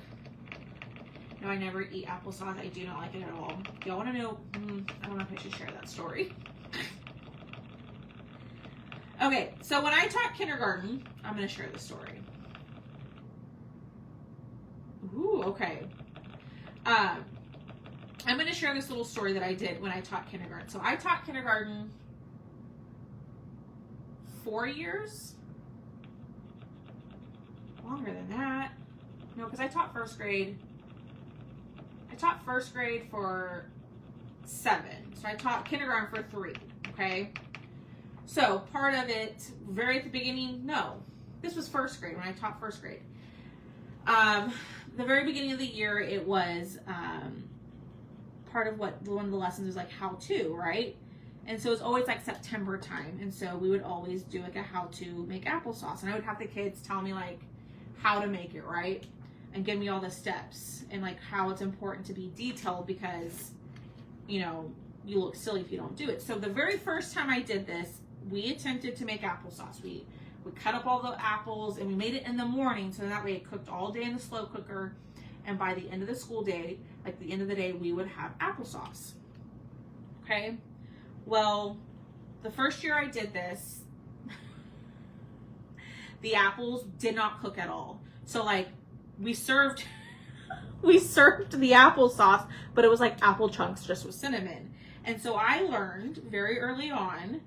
No, I never eat applesauce. I do not like it at all. Y'all want to know? I don't know if I should share that story. Okay, so when I taught kindergarten, I'm going to share the story. Ooh, okay. I'm going to share this little story that I did when I taught kindergarten. So I taught kindergarten 4 years. Longer than that. No, because I taught first grade. I taught first grade for 7. So I taught kindergarten for 3. Okay. So part of it, very at the beginning, no. This was first grade when I taught first grade. The very beginning of the year, it was part of what one of the lessons was like how to, right? And so it's always like September time. And so we would always do like a how to make applesauce. And I would have the kids tell me like how to make it, right? And give me all the steps and like how it's important to be detailed, because, you know, you look silly if you don't do it. So the very first time I did this, we attempted to make applesauce. We cut up all the apples and we made it in the morning, so that way it cooked all day in the slow cooker. And by the end of the school day, like the end of the day, we would have applesauce. Okay. Well, the first year I did this, the apples did not cook at all. So like we served the applesauce, but it was like apple chunks just with cinnamon. And so I learned very early on,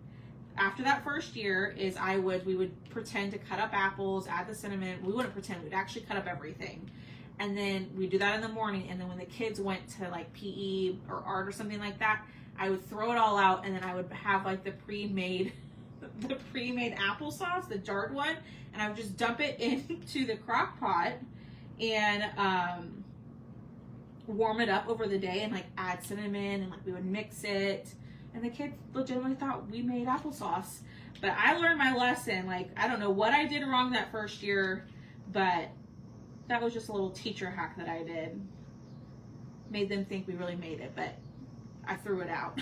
after that first year, is we would pretend to cut up apples, add the cinnamon. We wouldn't pretend, we'd actually cut up everything. And then we do that in the morning. And then when the kids went to like PE or art or something like that, I would throw it all out, and then I would have like the pre-made applesauce, the jarred one, and I would just dump it into the crock pot and warm it up over the day and like add cinnamon, and like we would mix it, and the kids legitimately thought we made applesauce. But I learned my lesson. Like, I don't know what I did wrong that first year, but that was just a little teacher hack that I did. Made them think we really made it, but I threw it out.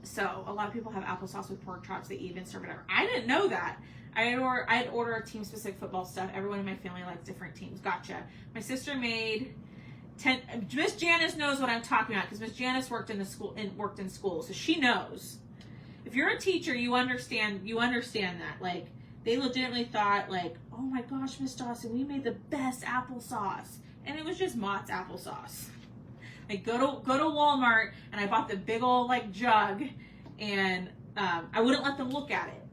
So a lot of people have applesauce with pork chops. They even serve it. I didn't know that. I'd order team specific football stuff. Everyone in my family likes different teams. Gotcha. My sister made Miss Janice knows what I'm talking about, because Miss Janice worked in school, so she knows. If you're a teacher, you understand that. Like, they legitimately thought, like, oh my gosh, Miss Dawson, we made the best applesauce. And it was just Mott's applesauce. Like, go to Walmart, and I bought the big old like jug, and I wouldn't let them look at it,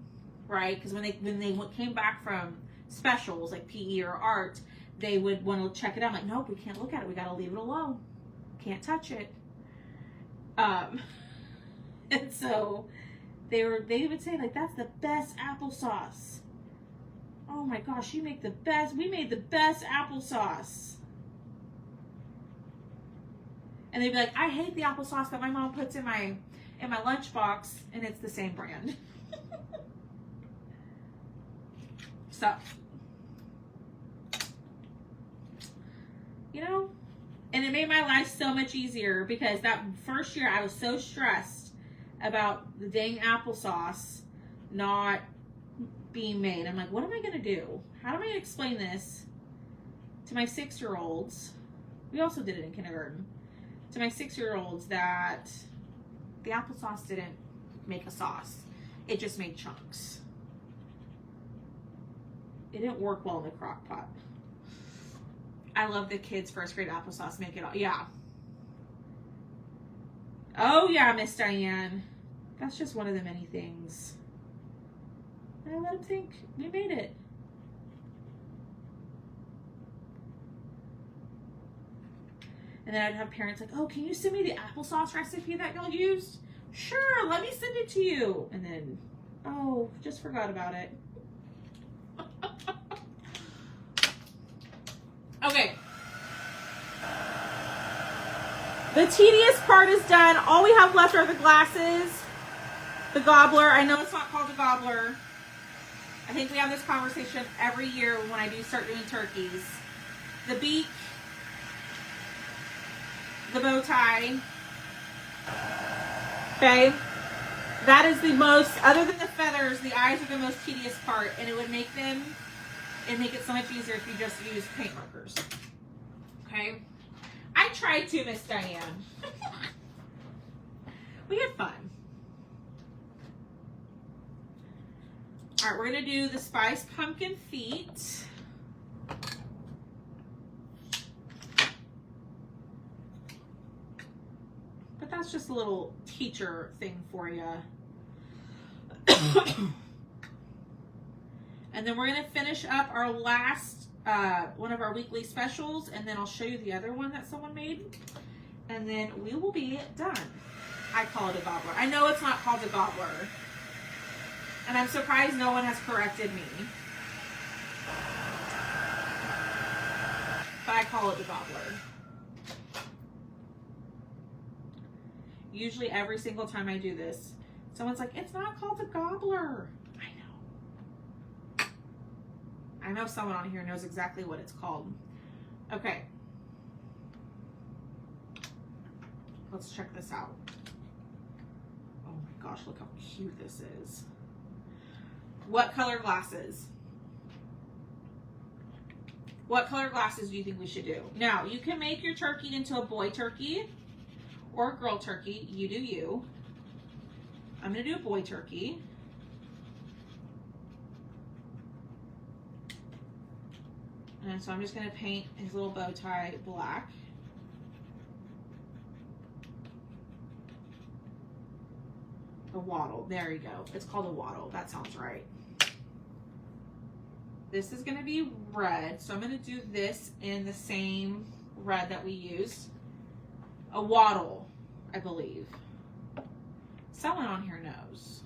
right? Because when they came back from specials like PE or art, they would want to check it out. I'm like, nope, we can't look at it. We got to leave it alone. Can't touch it. And so they would say, like, that's the best applesauce. Oh my gosh, we made the best applesauce. And they'd be like, I hate the applesauce that my mom puts in my lunchbox, and it's the same brand. So, you know, and it made my life so much easier, because that first year I was so stressed about the dang applesauce not being made. I'm like, what am I going to do? How am I going to explain this to my 6-year-olds? We also did it in kindergarten. To my 6-year-olds, that the applesauce didn't make a sauce. It just made chunks. It didn't work well in the crock pot. I love the kids' first grade applesauce. Make it all. Yeah. Oh, yeah, Miss Diane. That's just one of the many things. I let them think we made it. And then I'd have parents like, oh, can you send me the applesauce recipe that y'all used? Sure, let me send it to you. And then, oh, just forgot about it. Okay. The tedious part is done. All we have left are the glasses, the gobbler. I know it's not called a gobbler. I think we have this conversation every year when I do start doing turkeys. The beak, the bow tie. Okay. That is the most, other than the feathers, the eyes are the most tedious part, and it would make it so much easier if you just use paint markers. Okay. I tried to, Miss Diane. We had fun. All right, we're gonna do the spiced pumpkin feet. But that's just a little teacher thing for you. And then we're gonna finish up our last one of our weekly specials, and then I'll show you the other one that someone made, and then we will be done. I call it a gobbler. I know it's not called a gobbler, and I'm surprised no one has corrected me, but I call it the gobbler. Usually every single time I do this, someone's like, it's not called a gobbler. I know someone on here knows exactly what it's called. Okay. Let's check this out. Oh my gosh, look how cute this is. What color glasses? What color glasses do you think we should do? Now, you can make your turkey into a boy turkey or a girl turkey. You do you. I'm going to do a boy turkey. And so I'm just going to paint his little bow tie black. A wattle. There you go. It's called a wattle. That sounds right. This is going to be red. So I'm going to do this in the same red that we used. A wattle, I believe. Someone on here knows.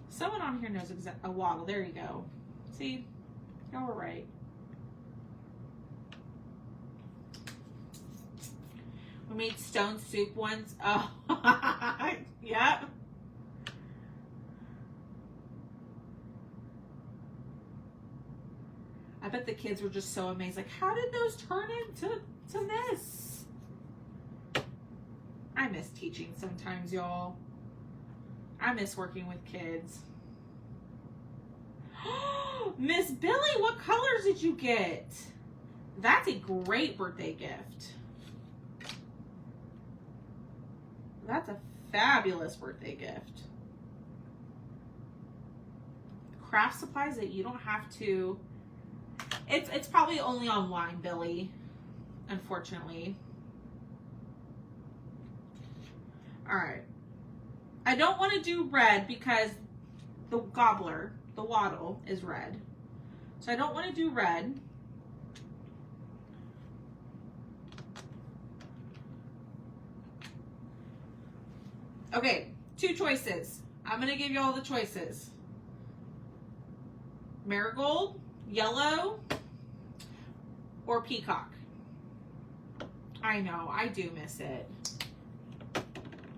Someone on here knows a wattle. There you go. See? Y'all were right. We made stone soup once. Oh, yep. I bet the kids were just so amazed. Like, how did those turn into this? I miss teaching sometimes, y'all. I miss working with kids. Miss Billy, what colors did you get? That's a great birthday gift. That's a fabulous birthday gift. Craft supplies that you don't have to. It's probably only online, Billy, unfortunately. All right. I don't want to do red because the gobbler, the wattle, is red. So I don't want to do red. Okay, 2 choices. I'm going to give you all the choices. Marigold, yellow, or peacock. I know, I do miss it.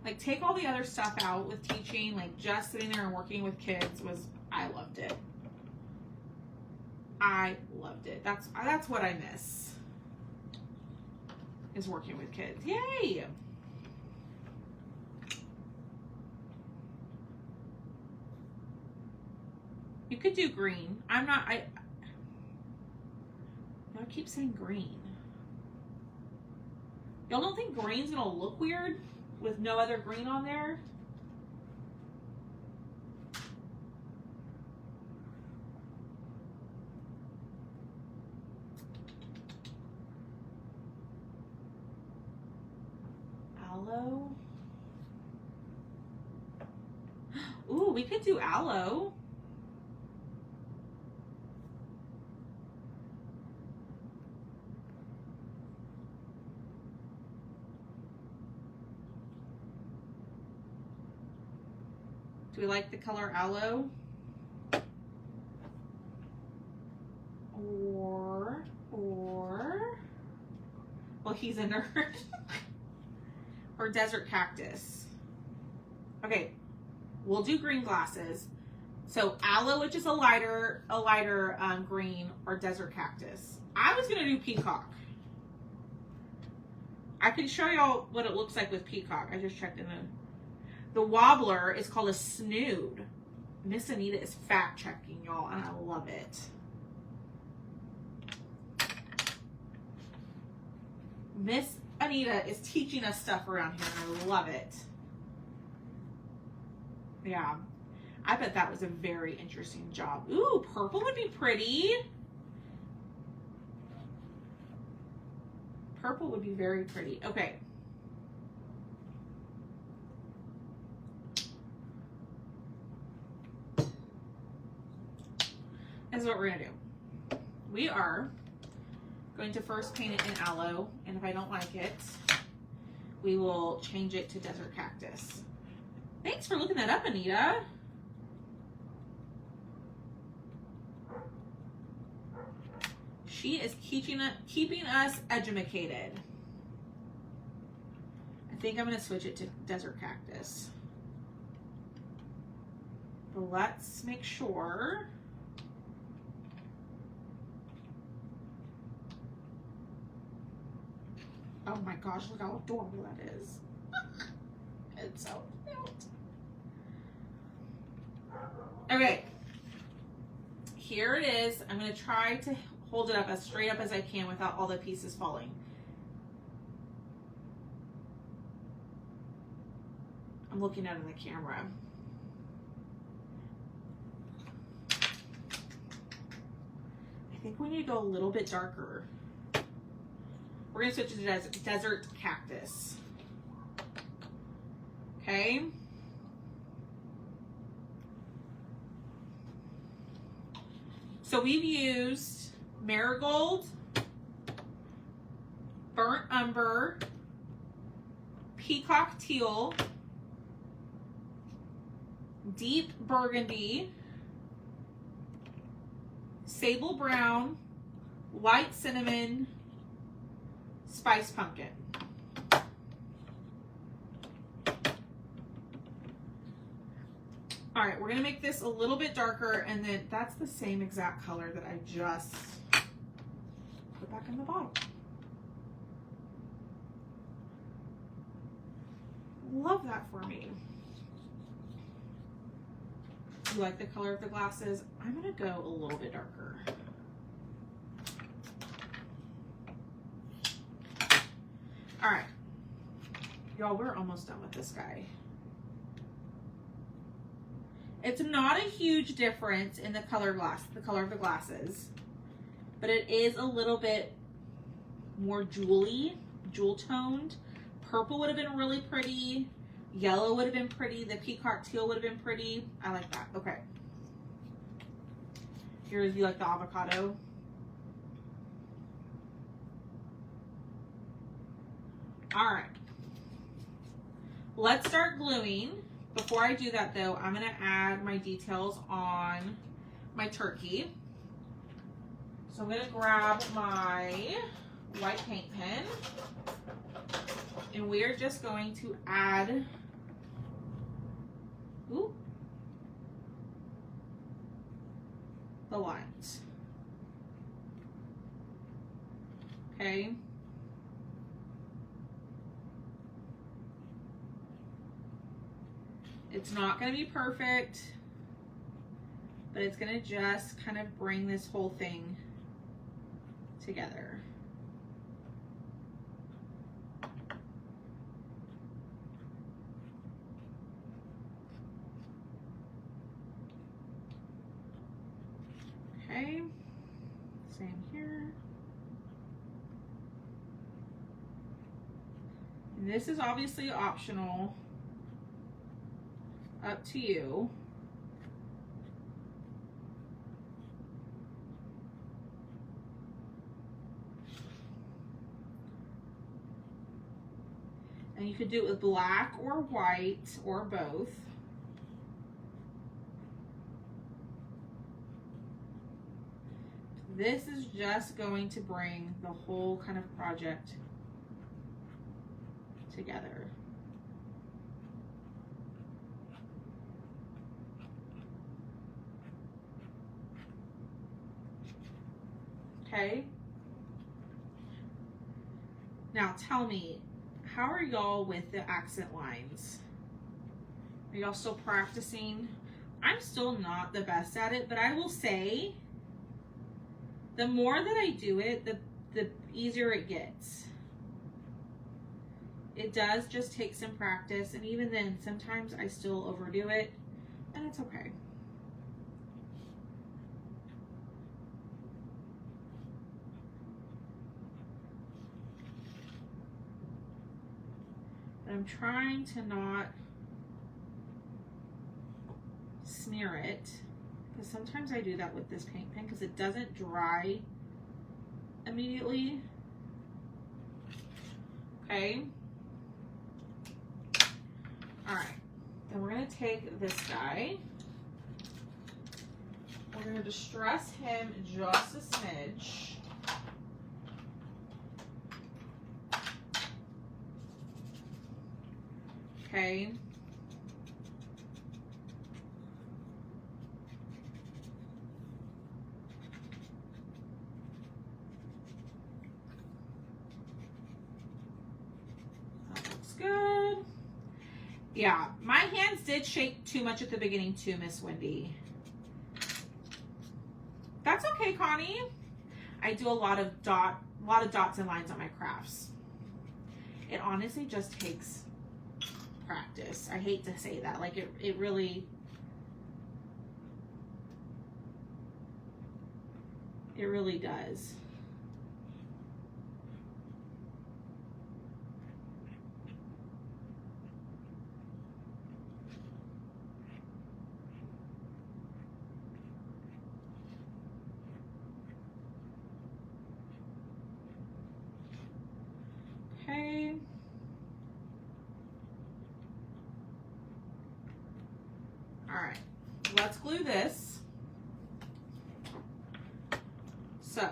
Like, take all the other stuff out with teaching, like just sitting there and working with kids I loved it. I loved it. That's what I miss, is working with kids. Yay! You could do green. I keep saying green. Y'all don't think green's gonna look weird with no other green on there? Aloe. Ooh, we could do aloe. Do we like the color aloe? Well, he's a nerd. Or desert cactus. Okay, we'll do green glasses. So aloe, which is a lighter green, or desert cactus. I was gonna do peacock. I can show y'all what it looks like with peacock. I just checked in the wobbler is called a snood. Miss Anita is fact checking, y'all, and I love it. Miss Anita is teaching us stuff around here, and I love it. Yeah, I bet that was a very interesting job. Ooh, purple would be pretty. Purple would be very pretty. Okay. This is what we're gonna do. We are going to first paint it in aloe, and if I don't like it, we will change it to desert cactus. Thanks for looking that up, Anita. She is keeping us educated. I think I'm gonna switch it to desert cactus. But let's make sure. Oh my gosh, look how adorable that is. It's so cute. Okay, here it is. I'm going to try to hold it up as straight up as I can without all the pieces falling. I'm looking at it in the camera. I think we need to go a little bit darker. We're going to switch to desert cactus. Okay. So we've used marigold, burnt umber, peacock teal, deep burgundy, sable brown, white cinnamon, spice pumpkin. All right, we're gonna make this a little bit darker, and then that's the same exact color that I just put back in the bottle. Love that for me. You like the color of the glasses? I'm gonna go a little bit darker. All right, y'all, we're almost done with this guy. It's not a huge difference in the color of the glasses, but it is a little bit more jewel toned. Purple would have been really pretty. Yellow would have been pretty. The peacock teal would have been pretty. I like that. Okay. Here's, you like the avocado? All right. Let's start gluing. Before I do that though, I'm gonna add my details on my turkey. So I'm gonna grab my white paint pen, and we're just going to add, the lines. Okay. It's not going to be perfect, but it's going to just kind of bring this whole thing together. Okay, same here. And this is obviously optional. Up to you. And you could do it with black or white or both. This is just going to bring the whole kind of project together. Okay. Now tell me, how are y'all with the accent lines? Are y'all still practicing? I'm still not the best at it, but I will say the more that I do it, the easier it gets. It does just take some practice, and even then, sometimes I still overdo it, and it's okay. I'm trying to not smear it, because sometimes I do that with this paint pen because it doesn't dry immediately. Okay. All right. Then we're going to take this guy. We're going to distress him just a smidge. Okay. That looks good. Yeah, my hands did shake too much at the beginning too, Miss Wendy. That's okay, Connie. I do a lot of dots and lines on my crafts. It honestly just takes practice. I hate to say that. Like it really does. Okay. All right, let's glue this. So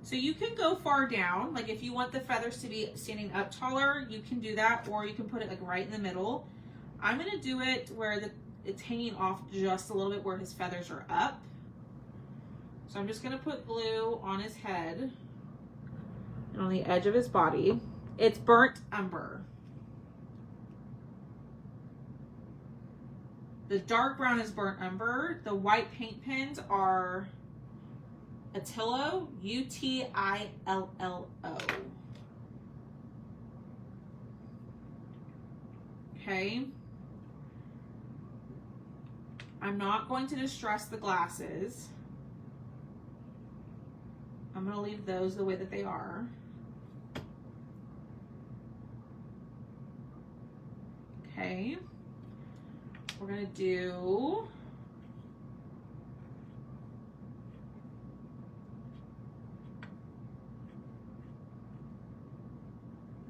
so you can go far down, like if you want the feathers to be standing up taller, you can do that, or you can put it like right in the middle. I'm gonna do it where it's hanging off just a little bit where his feathers are up. So I'm just gonna put glue on his head and on the edge of his body. It's burnt umber. The dark brown is burnt umber. The white paint pens are Utillo, U-T-I-L-L-O. Okay. I'm not going to distress the glasses. I'm going to leave those the way that they are. Okay. We're going to do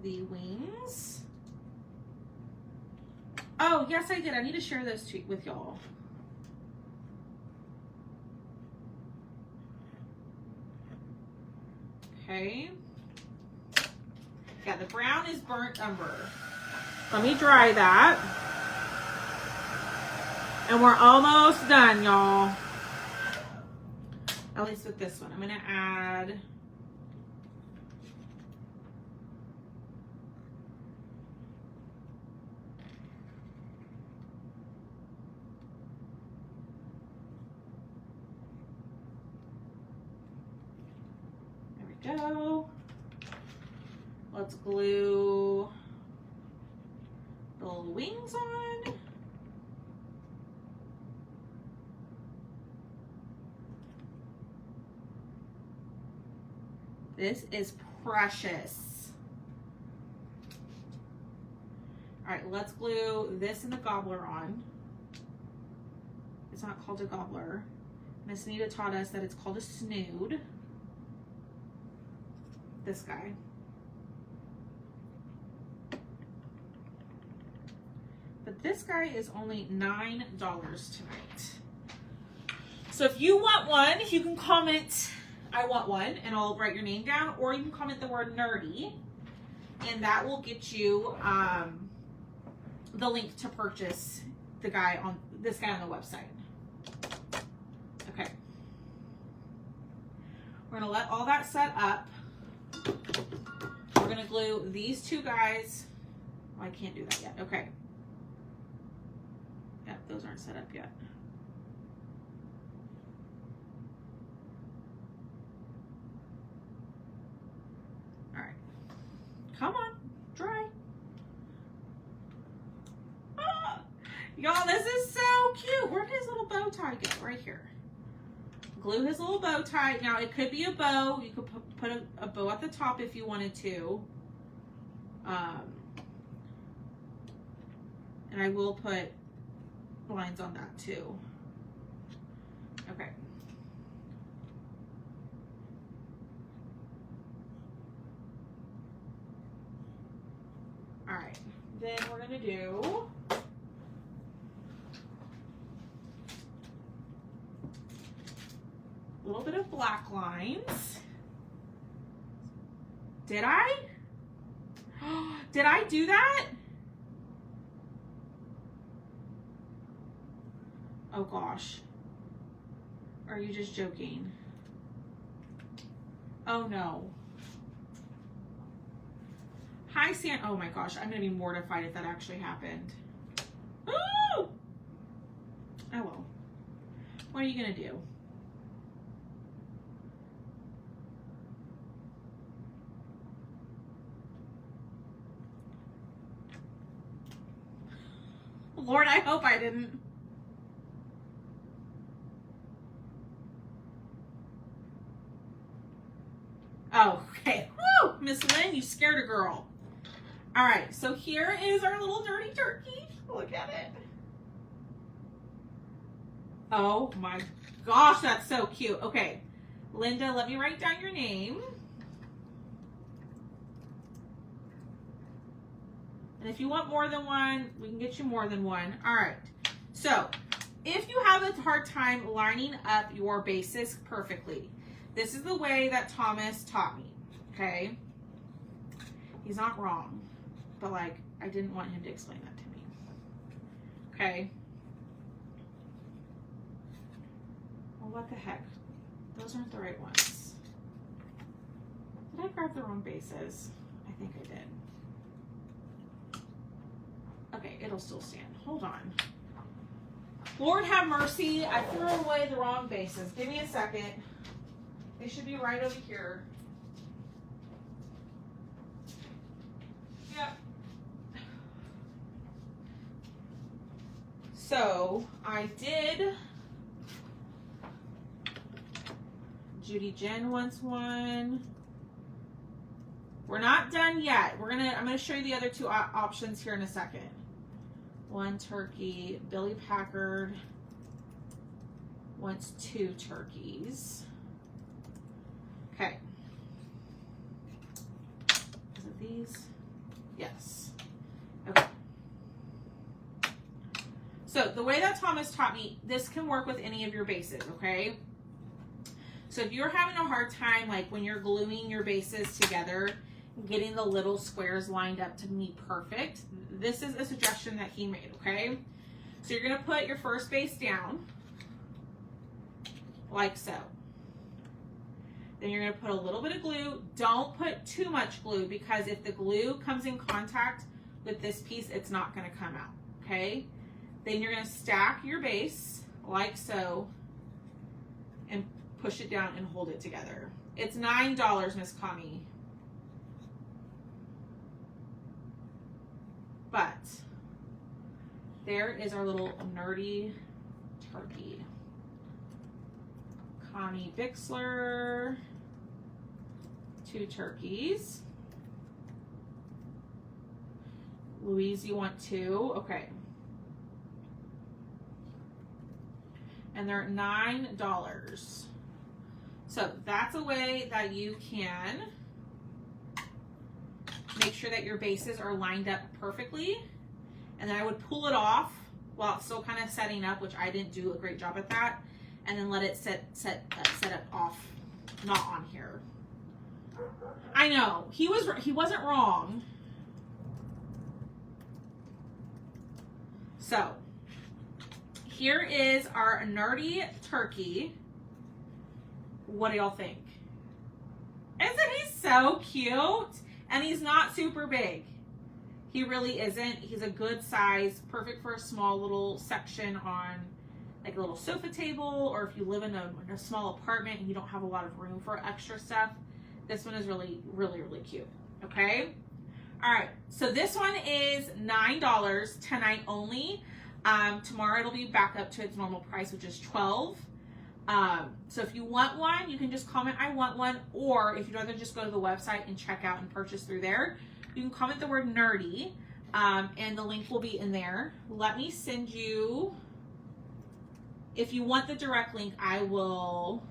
the wings. Oh, yes, I did. I need to share those with y'all. Okay. Yeah, the brown is burnt umber. Let me dry that. And we're almost done, y'all. At least with this one. I'm going to add go. Let's glue the little wings on. This is precious. All right, let's glue this and the gobbler on. It's not called a gobbler. Miss Nita taught us that it's called a snood. This guy. But this guy is only $9 tonight. So if you want one, you can comment, I want one, and I'll write your name down, or you can comment the word nerdy, and that will get you the link to purchase this guy on the website. Okay. We're gonna let all that set up. We're gonna glue these two guys. Oh, I can't do that yet. Okay. Yep, those aren't set up yet. All right. Come on, dry. Ah, y'all, this is so cute. Where did his little bow tie go? Right here. Glue his little bow tie. Now, it could be a bow. You could put a bow at the top if you wanted to. And I will put lines on that too. Okay. All right. Then we're going to do a little bit of black lines. Did I? Did I do that? Oh gosh. Are you just joking? Oh no. Hi, Sam. Oh my gosh, I'm gonna be mortified if that actually happened. Ooh! Oh well. What are you gonna do? Lord, I hope I didn't. Oh, okay. Woo! Miss Lynn, you scared a girl. All right, so here is our little dirty turkey. Look at it. Oh my gosh, that's so cute. Okay, Linda, let me write down your name. And if you want more than one, we can get you more than one. All right, so if you have a hard time lining up your bases perfectly, this is the way that Thomas taught me, okay? He's not wrong, but like, I didn't want him to explain that to me, okay? Well, what the heck? Those aren't the right ones. Did I grab the wrong bases? I think I did. Okay, it'll still stand. Hold on. Lord have mercy, I threw away the wrong bases. Give me a second. They should be right over here. Yep. So I did. Judy Jen wants one. We're not done yet. I'm gonna show you the other two options here in a second. One turkey. Billy Packard wants 2 turkeys. Okay. Is it these? Yes. Okay. So the way that Thomas taught me, this can work with any of your bases, okay? So if you're having a hard time, like when you're gluing your bases together, getting the little squares lined up to be perfect, this is a suggestion that he made, okay? So you're gonna put your first base down, like so. Then you're gonna put a little bit of glue. Don't put too much glue, because if the glue comes in contact with this piece, it's not gonna come out, okay? Then you're gonna stack your base, like so, and push it down and hold it together. It's $9, Miss Connie. But there is our little nerdy turkey. Connie Bixler, 2 turkeys. Louise, you want 2? Okay. And they're $9. So that's a way that you can make sure that your bases are lined up perfectly. And then I would pull it off while it's still kind of setting up, which I didn't do a great job at that. And then let it set up off, not on here. I know, he wasn't wrong. So here is our nerdy turkey. What do y'all think? Isn't he so cute? And he's not super big. He really isn't. He's a good size, perfect for a small little section on like a little sofa table, or if you live in a small apartment and you don't have a lot of room for extra stuff. This one is really, really, really cute. Okay. All right. So this one is $9 tonight only. Tomorrow it'll be back up to its normal price, which is $12. So if you want one, you can just comment I want one, or if you'd rather just go to the website and check out and purchase through there, you can comment the word nerdy, and the link will be in there. Let me send you, if you want the direct link, I will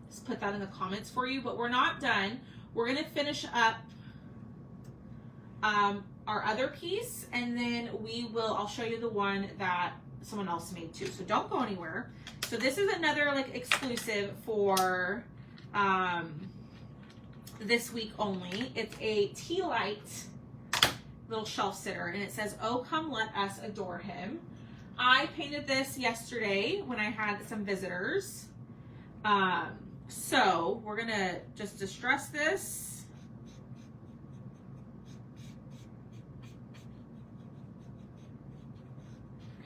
just put that in the comments for you, but we're not done. We're gonna finish up our other piece, and then I'll show you the one that someone else made too. So don't go anywhere. So this is another like exclusive for this week only. It's a tea light little shelf sitter, and it says, "Oh, come let us adore him." I painted this yesterday when I had some visitors. So we're gonna just distress this.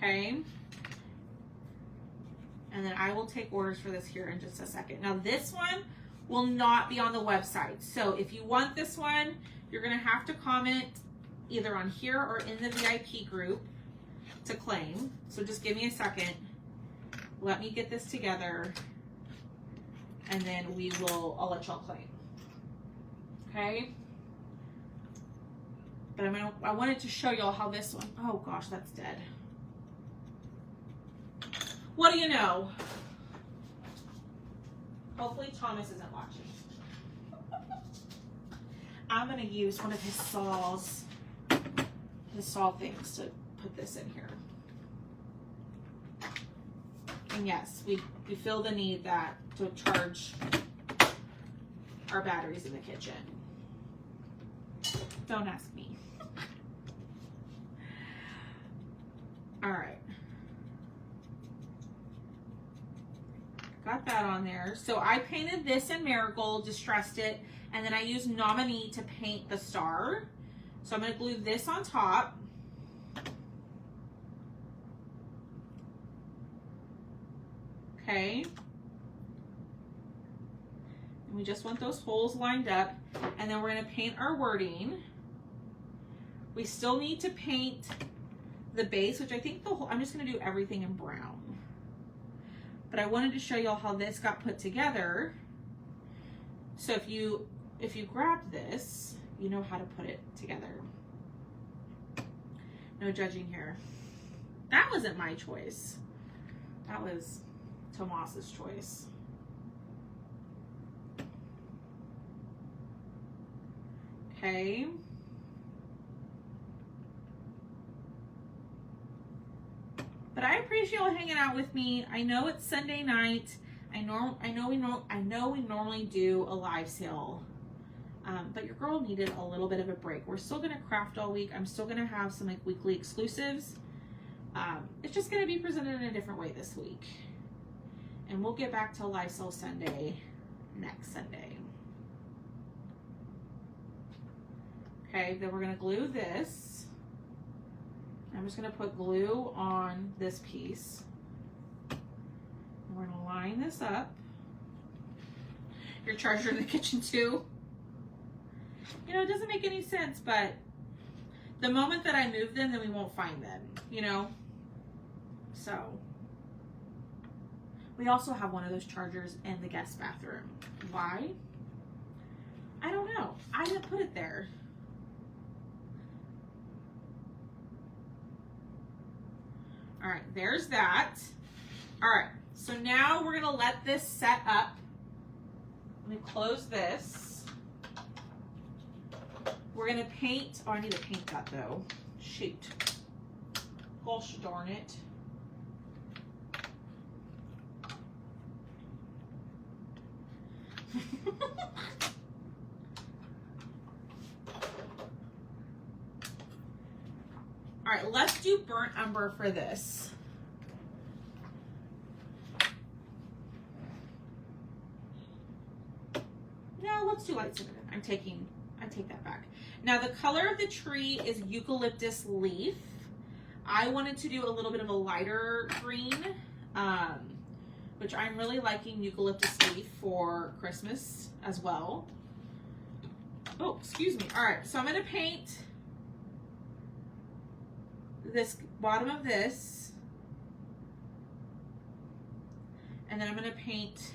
okay? And then I will take orders for this here in just a second. Now this one will not be on the website. So if you want this one, you're gonna have to comment either on here or in the VIP group to claim. So just give me a second. Let me get this together and then I'll let y'all claim. Okay? But I wanted to show y'all how this one, oh gosh, that's dead. What do you know? Hopefully Thomas isn't watching. I'm gonna use one of his saw things to put this in here. And yes, we feel the need to charge our batteries in the kitchen. Don't ask me. All right. Got that on there. So I painted this in Marigold, distressed it, and then I used Nominee to paint the star. So I'm going to glue this on top. Okay. And we just want those holes lined up, and then we're going to paint our wording. We still need to paint the base, which I think I'm just going to do everything in brown. But I wanted to show y'all how this got put together. So if you grab this, you know how to put it together. No judging here. That wasn't my choice. That was Tomas's choice. Okay. But I appreciate y'all hanging out with me. I know it's Sunday night. I know we normally do a live sale, but your girl needed a little bit of a break. We're still gonna craft all week. I'm still gonna have some like weekly exclusives. It's just gonna be presented in a different way this week, and we'll get back to live sale Sunday next Sunday. Okay, then we're gonna glue this. I'm just going to put glue on this piece. And we're going to line this up. Your charger in the kitchen too. You know, it doesn't make any sense, but the moment that I move them, then we won't find them, you know? So, we also have one of those chargers in the guest bathroom. Why? I don't know. I didn't put it there. All right, there's that. All right, so now we're gonna let this set up. Let me close this. We're gonna paint, oh, I need to paint that though. Shoot. Gosh darn it. All right, let's do burnt umber for this. No, let's do light cinnamon. I take that back. Now the color of the tree is eucalyptus leaf. I wanted to do a little bit of a lighter green, which I'm really liking eucalyptus leaf for Christmas as well. Oh, excuse me. All right, so I'm gonna paint this bottom of this, and then I'm going to paint,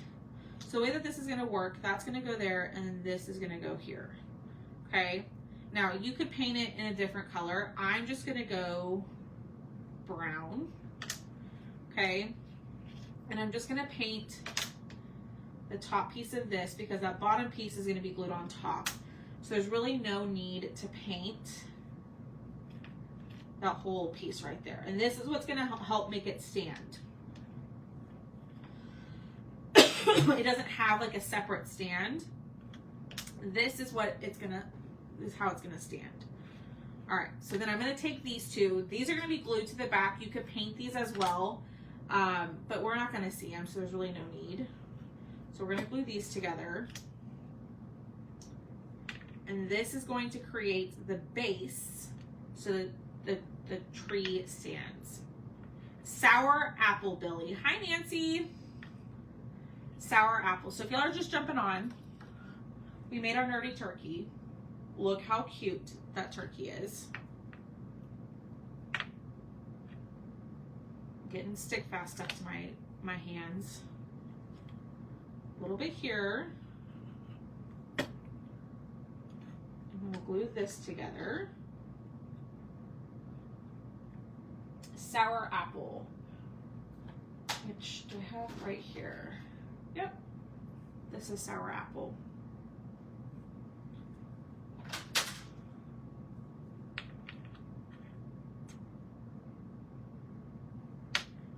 so the way that this is going to work, that's going to go there, and then this is going to go here. Okay, now you could paint it in a different color. I'm just going to go brown. Okay, and I'm just going to paint the top piece of this because that bottom piece is going to be glued on top, so there's really no need to paint that whole piece right there. And this is what's gonna help make it stand. It doesn't have like a separate stand. This is what this is how it's gonna stand. All right, so then I'm gonna take these two. These are gonna be glued to the back. You could paint these as well, but we're not gonna see them, so there's really no need. So we're gonna glue these together. And this is going to create the base so that the tree stands. Sour apple, Billy. Hi, Nancy. Sour apple. So if y'all are just jumping on, we made our nerdy turkey. Look how cute that turkey is. Getting stick fast stuck to my hands. A little bit here. And we'll glue this together. Sour apple, which do I have right here? Yep, this is sour apple.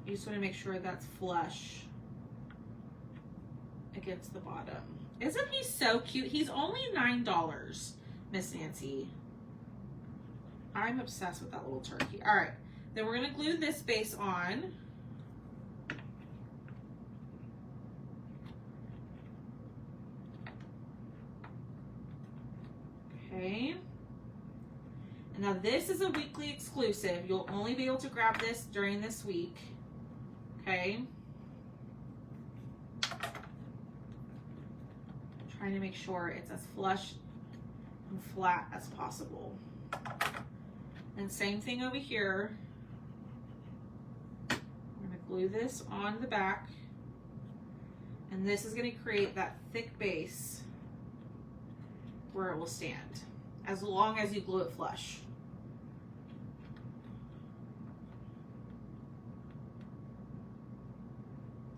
You just want to make sure that's flush against the bottom. Isn't he so cute? He's only $9, Miss Nancy. I'm obsessed with that little turkey. All right, then we're gonna glue this base on. Okay. And now this is a weekly exclusive. You'll only be able to grab this during this week. Okay. Trying to make sure it's as flush and flat as possible. And same thing over here. I'm gonna glue this on the back. And this is gonna create that thick base where it will stand, as long as you glue it flush.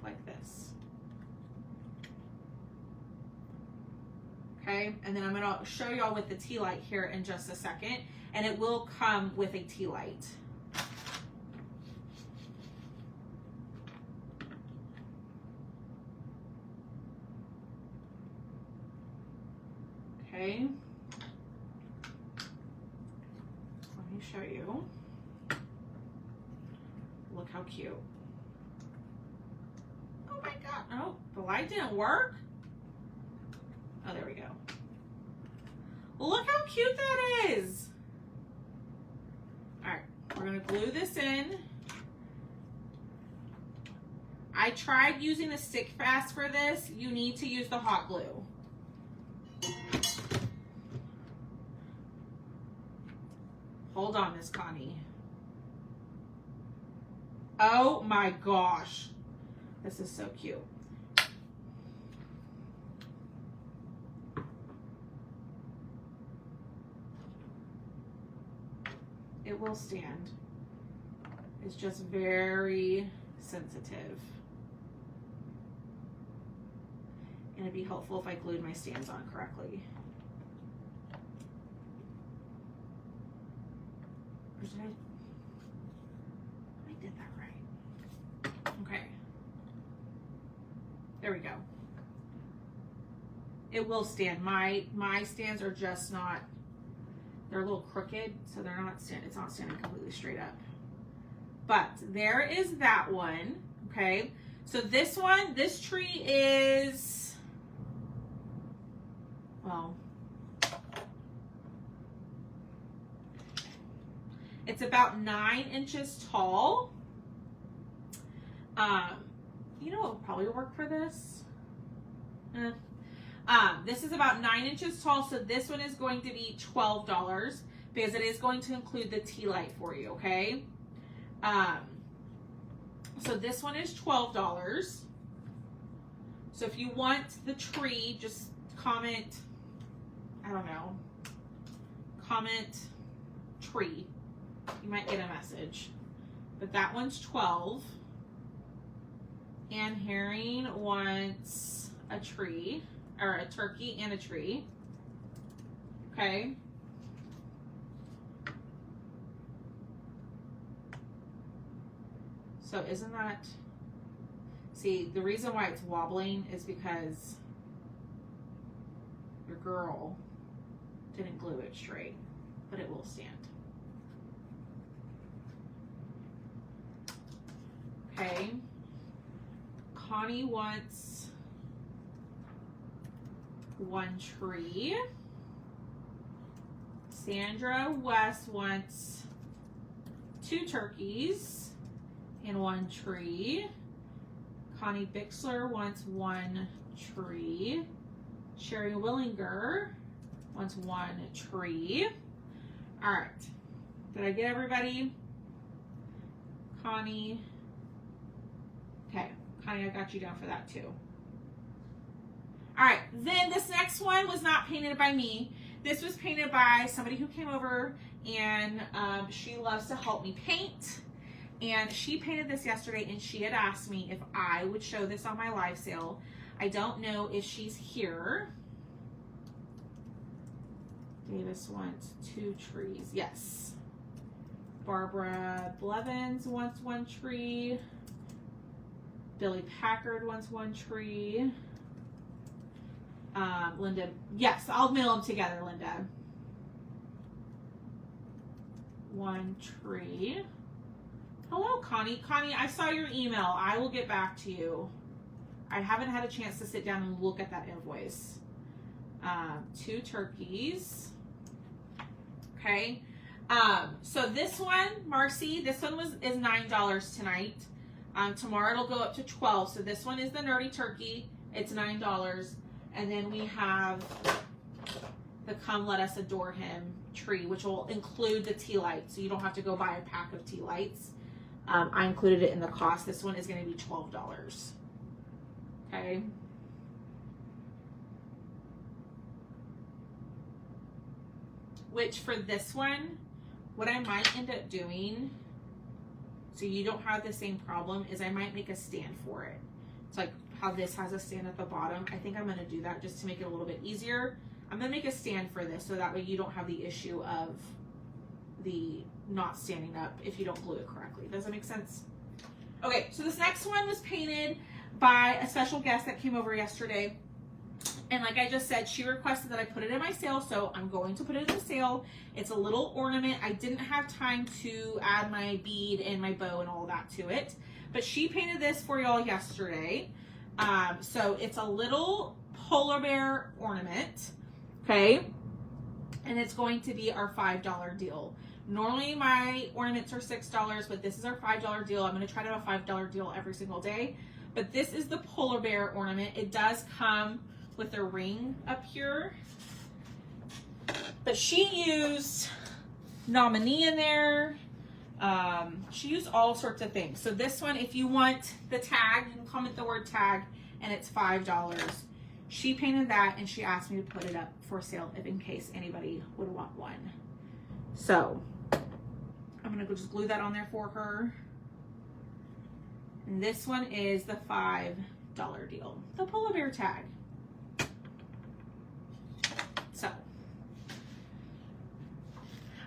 Like this. Okay, and then I'm gonna show y'all with the tea light here in just a second, and it will come with a tea light. Okay, let me show you. Look how cute. Oh my God, oh, the light didn't work? Oh, there we go. Look how cute that is. All right, we're gonna glue this in. I tried using the stick fast for this. You need to use the hot glue. Hold on, Miss Connie. Oh my gosh. This is so cute. It will stand. It's just very sensitive. And it'd be helpful if I glued my stands on correctly. Or did I did that right. Okay. There we go. It will stand. My stands are just not, they're a little crooked, so they're not it's not standing completely straight up. But there is that one. Okay. So this one, this tree is, well, it's about 9 inches tall. You know what would probably work for this? This is about 9 inches tall, so this one is going to be $12 because it is going to include the tea light for you, okay? So this one is $12. So if you want the tree, just comment, I don't know, comment tree. You might get a message. But that one's $12. Ann Herring wants a tree, or a turkey and a tree. Okay. So isn't that, see, the reason why it's wobbling is because your girl didn't glue it straight, but it will stand. Okay. Connie wants one tree. Sandra West wants 2 turkeys. and 1 tree. Connie Bixler wants 1 tree. Sherry Willinger wants 1 tree. All right. Did I get everybody? Connie. Okay. Connie, I got you down for that too. All right. Then this next one was not painted by me. This was painted by somebody who came over, and she loves to help me paint. And she painted this yesterday, and she had asked me if I would show this on my live sale. I don't know if she's here. Davis wants 2 trees. Yes. Barbara Blevins wants 1 tree. Billy Packard wants 1 tree. Linda, yes, I'll mail them together, Linda. 1 tree. Hello, Connie. Connie, I saw your email. I will get back to you. I haven't had a chance to sit down and look at that invoice. 2 turkeys. Okay. So this one, Marcy, this one is $9 tonight. Tomorrow it'll go up to $12. So this one is the Nerdy Turkey. It's $9. And then we have the Come Let Us Adore Him tree, which will include the tea lights. So you don't have to go buy a pack of tea lights. I included it in the cost. This one is going to be $12. Okay. Which for this one, what I might end up doing, so you don't have the same problem, is I might make a stand for it. It's like how this has a stand at the bottom. I think I'm going to do that just to make it a little bit easier. I'm going to make a stand for this so that way you don't have the issue of the not standing up if you don't glue it correctly. Does that make sense? Okay, so this next one was painted by a special guest that came over yesterday. And like I just said, she requested that I put it in my sale, so I'm going to put it in the sale. It's a little ornament. I didn't have time to add my bead and my bow and all that to it, but she painted this for y'all yesterday. So it's a little polar bear ornament, okay? And it's going to be our $5 deal. Normally my ornaments are $6, but this is our $5 deal. I'm going to try to have a $5 deal every single day. But this is the polar bear ornament. It does come with a ring up here. But she used nominee in there. She used all sorts of things. So this one, if you want the tag, you can comment the word tag, and it's $5. She painted that, and she asked me to put it up for sale if in case anybody would want one. So I'm gonna go just glue that on there for her. And this one is the $5 deal, the polar bear tag. So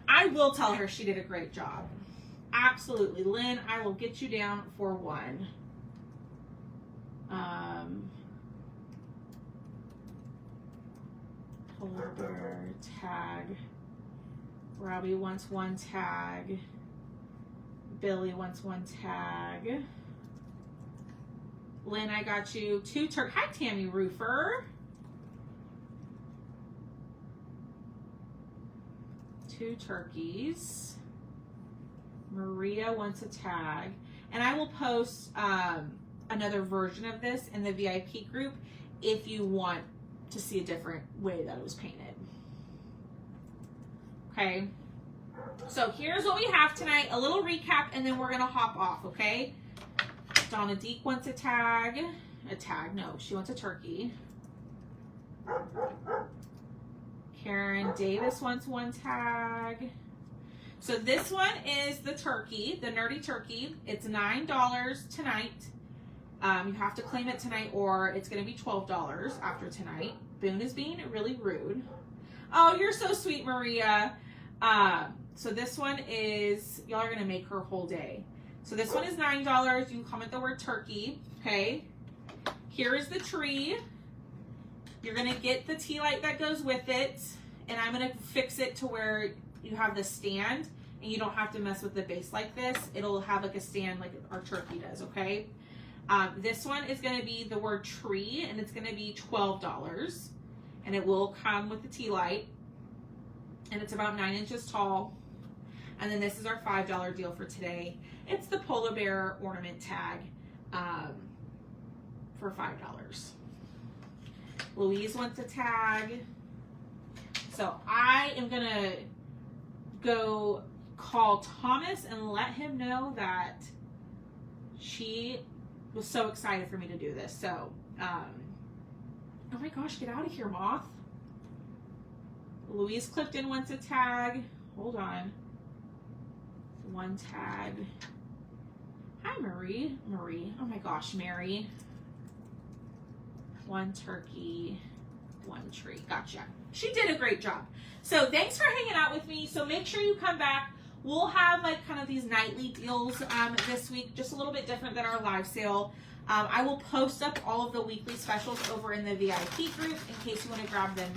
I will tell her she did a great job. Absolutely. Lynn, I will get you down for one. Polar bear tag. Robbie wants 1 tag. Billy wants 1 tag. Lynn, I got you 2 turkeys. Hi, Tammy Roofer. 2 turkeys. Maria wants a tag. And I will post another version of this in the VIP group if you want to see a different way that it was painted. Okay. So here's what we have tonight. A little recap, and then we're going to hop off, okay? Donna Deek wants a tag. A tag, no, she wants a turkey. Karen Davis wants 1 tag. So this one is the turkey, the Nerdy Turkey. It's $9 tonight. You have to claim it tonight or it's going to be $12 after tonight. Boone is being really rude. Oh, you're so sweet, Maria. So this one is, y'all are going to make her whole day. So this one is $9. You can comment the word turkey, okay? Here is the tree. You're going to get the tea light that goes with it, and I'm going to fix it to where you have the stand, and you don't have to mess with the base like this. It'll have like a stand like our turkey does, okay? This one is going to be the word tree, and it's going to be $12, and it will come with the tea light, and it's about 9 inches tall. And then this is our $5 deal for today. It's the polar bear ornament tag for $5. Louise wants a tag. So I am gonna go call Thomas and let him know that she was so excited for me to do this. So, oh my gosh, get out of here, Moth. Louise Clifton wants a tag. Hold on. One tag. Hi, Marie. Oh my gosh, Mary. One turkey, one tree. Gotcha. She did a great job. So thanks for hanging out with me. So make sure you come back. We'll have like kind of these nightly deals this week, just a little bit different than our live sale. I will post up all of the weekly specials over in the VIP group in case you want to grab them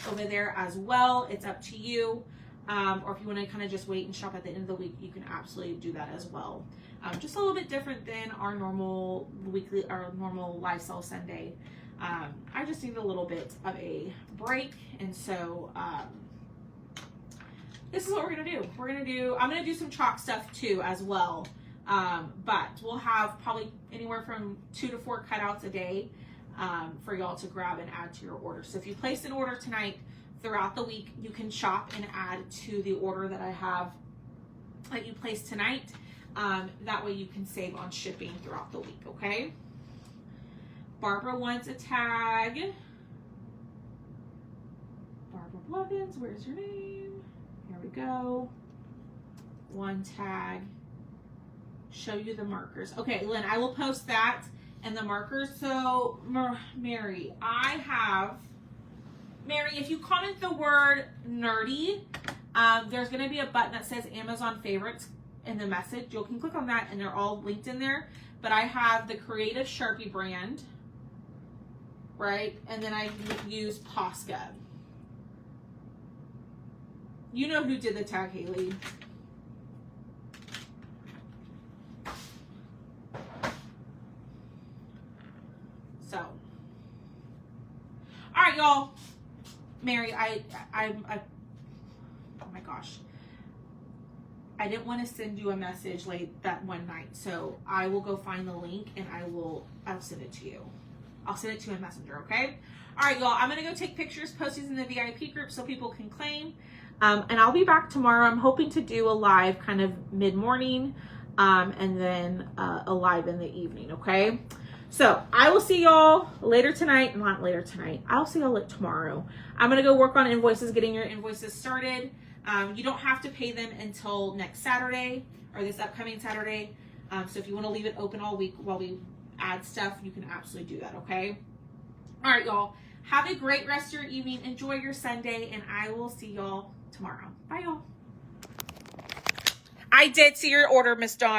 over there as well. It's up to you. Or if you want to kind of just wait and shop at the end of the week, you can absolutely do that as well. Just a little bit different than our normal weekly, our normal live sale Sunday. I just need a little bit of a break, and so this is what we're gonna do. I'm gonna do some chalk stuff too as well, but we'll have probably anywhere from 2 to 4 cutouts a day for y'all to grab and add to your order. So if you place an order tonight, throughout the week you can shop and add to the order that I have that you place tonight. That way you can save on shipping throughout the week, okay? Barbara wants a tag. Barbara Blevins, where's your name? Here we go. One tag. Show you the markers. Okay, Lynn, I will post that and the markers. So, Mary, Mary, if you comment the word nerdy, there's going to be a button that says Amazon favorites in the message. You can click on that and they're all linked in there. But I have the Creative Sharpie brand, right? And then I use Posca. You know who did the tag, Haley. So, all right, y'all. Mary, I oh my gosh. I didn't want to send you a message late that one night, so I will go find the link and I'll send it to you. I'll send it to you in Messenger, okay? All right, y'all, I'm going to go take pictures, post these in the VIP group so people can claim. And I'll be back tomorrow. I'm hoping to do a live kind of mid-morning and then a live in the evening, okay? So I will see y'all later tonight. Not later tonight. I'll see y'all tomorrow. I'm going to go work on invoices, getting your invoices started. You don't have to pay them until next Saturday or this upcoming Saturday. So if you want to leave it open all week while we add stuff, you can absolutely do that, okay? All right, y'all. Have a great rest of your evening. Enjoy your Sunday, and I will see y'all tomorrow. Bye, y'all. I did see your order, Miss Dawn.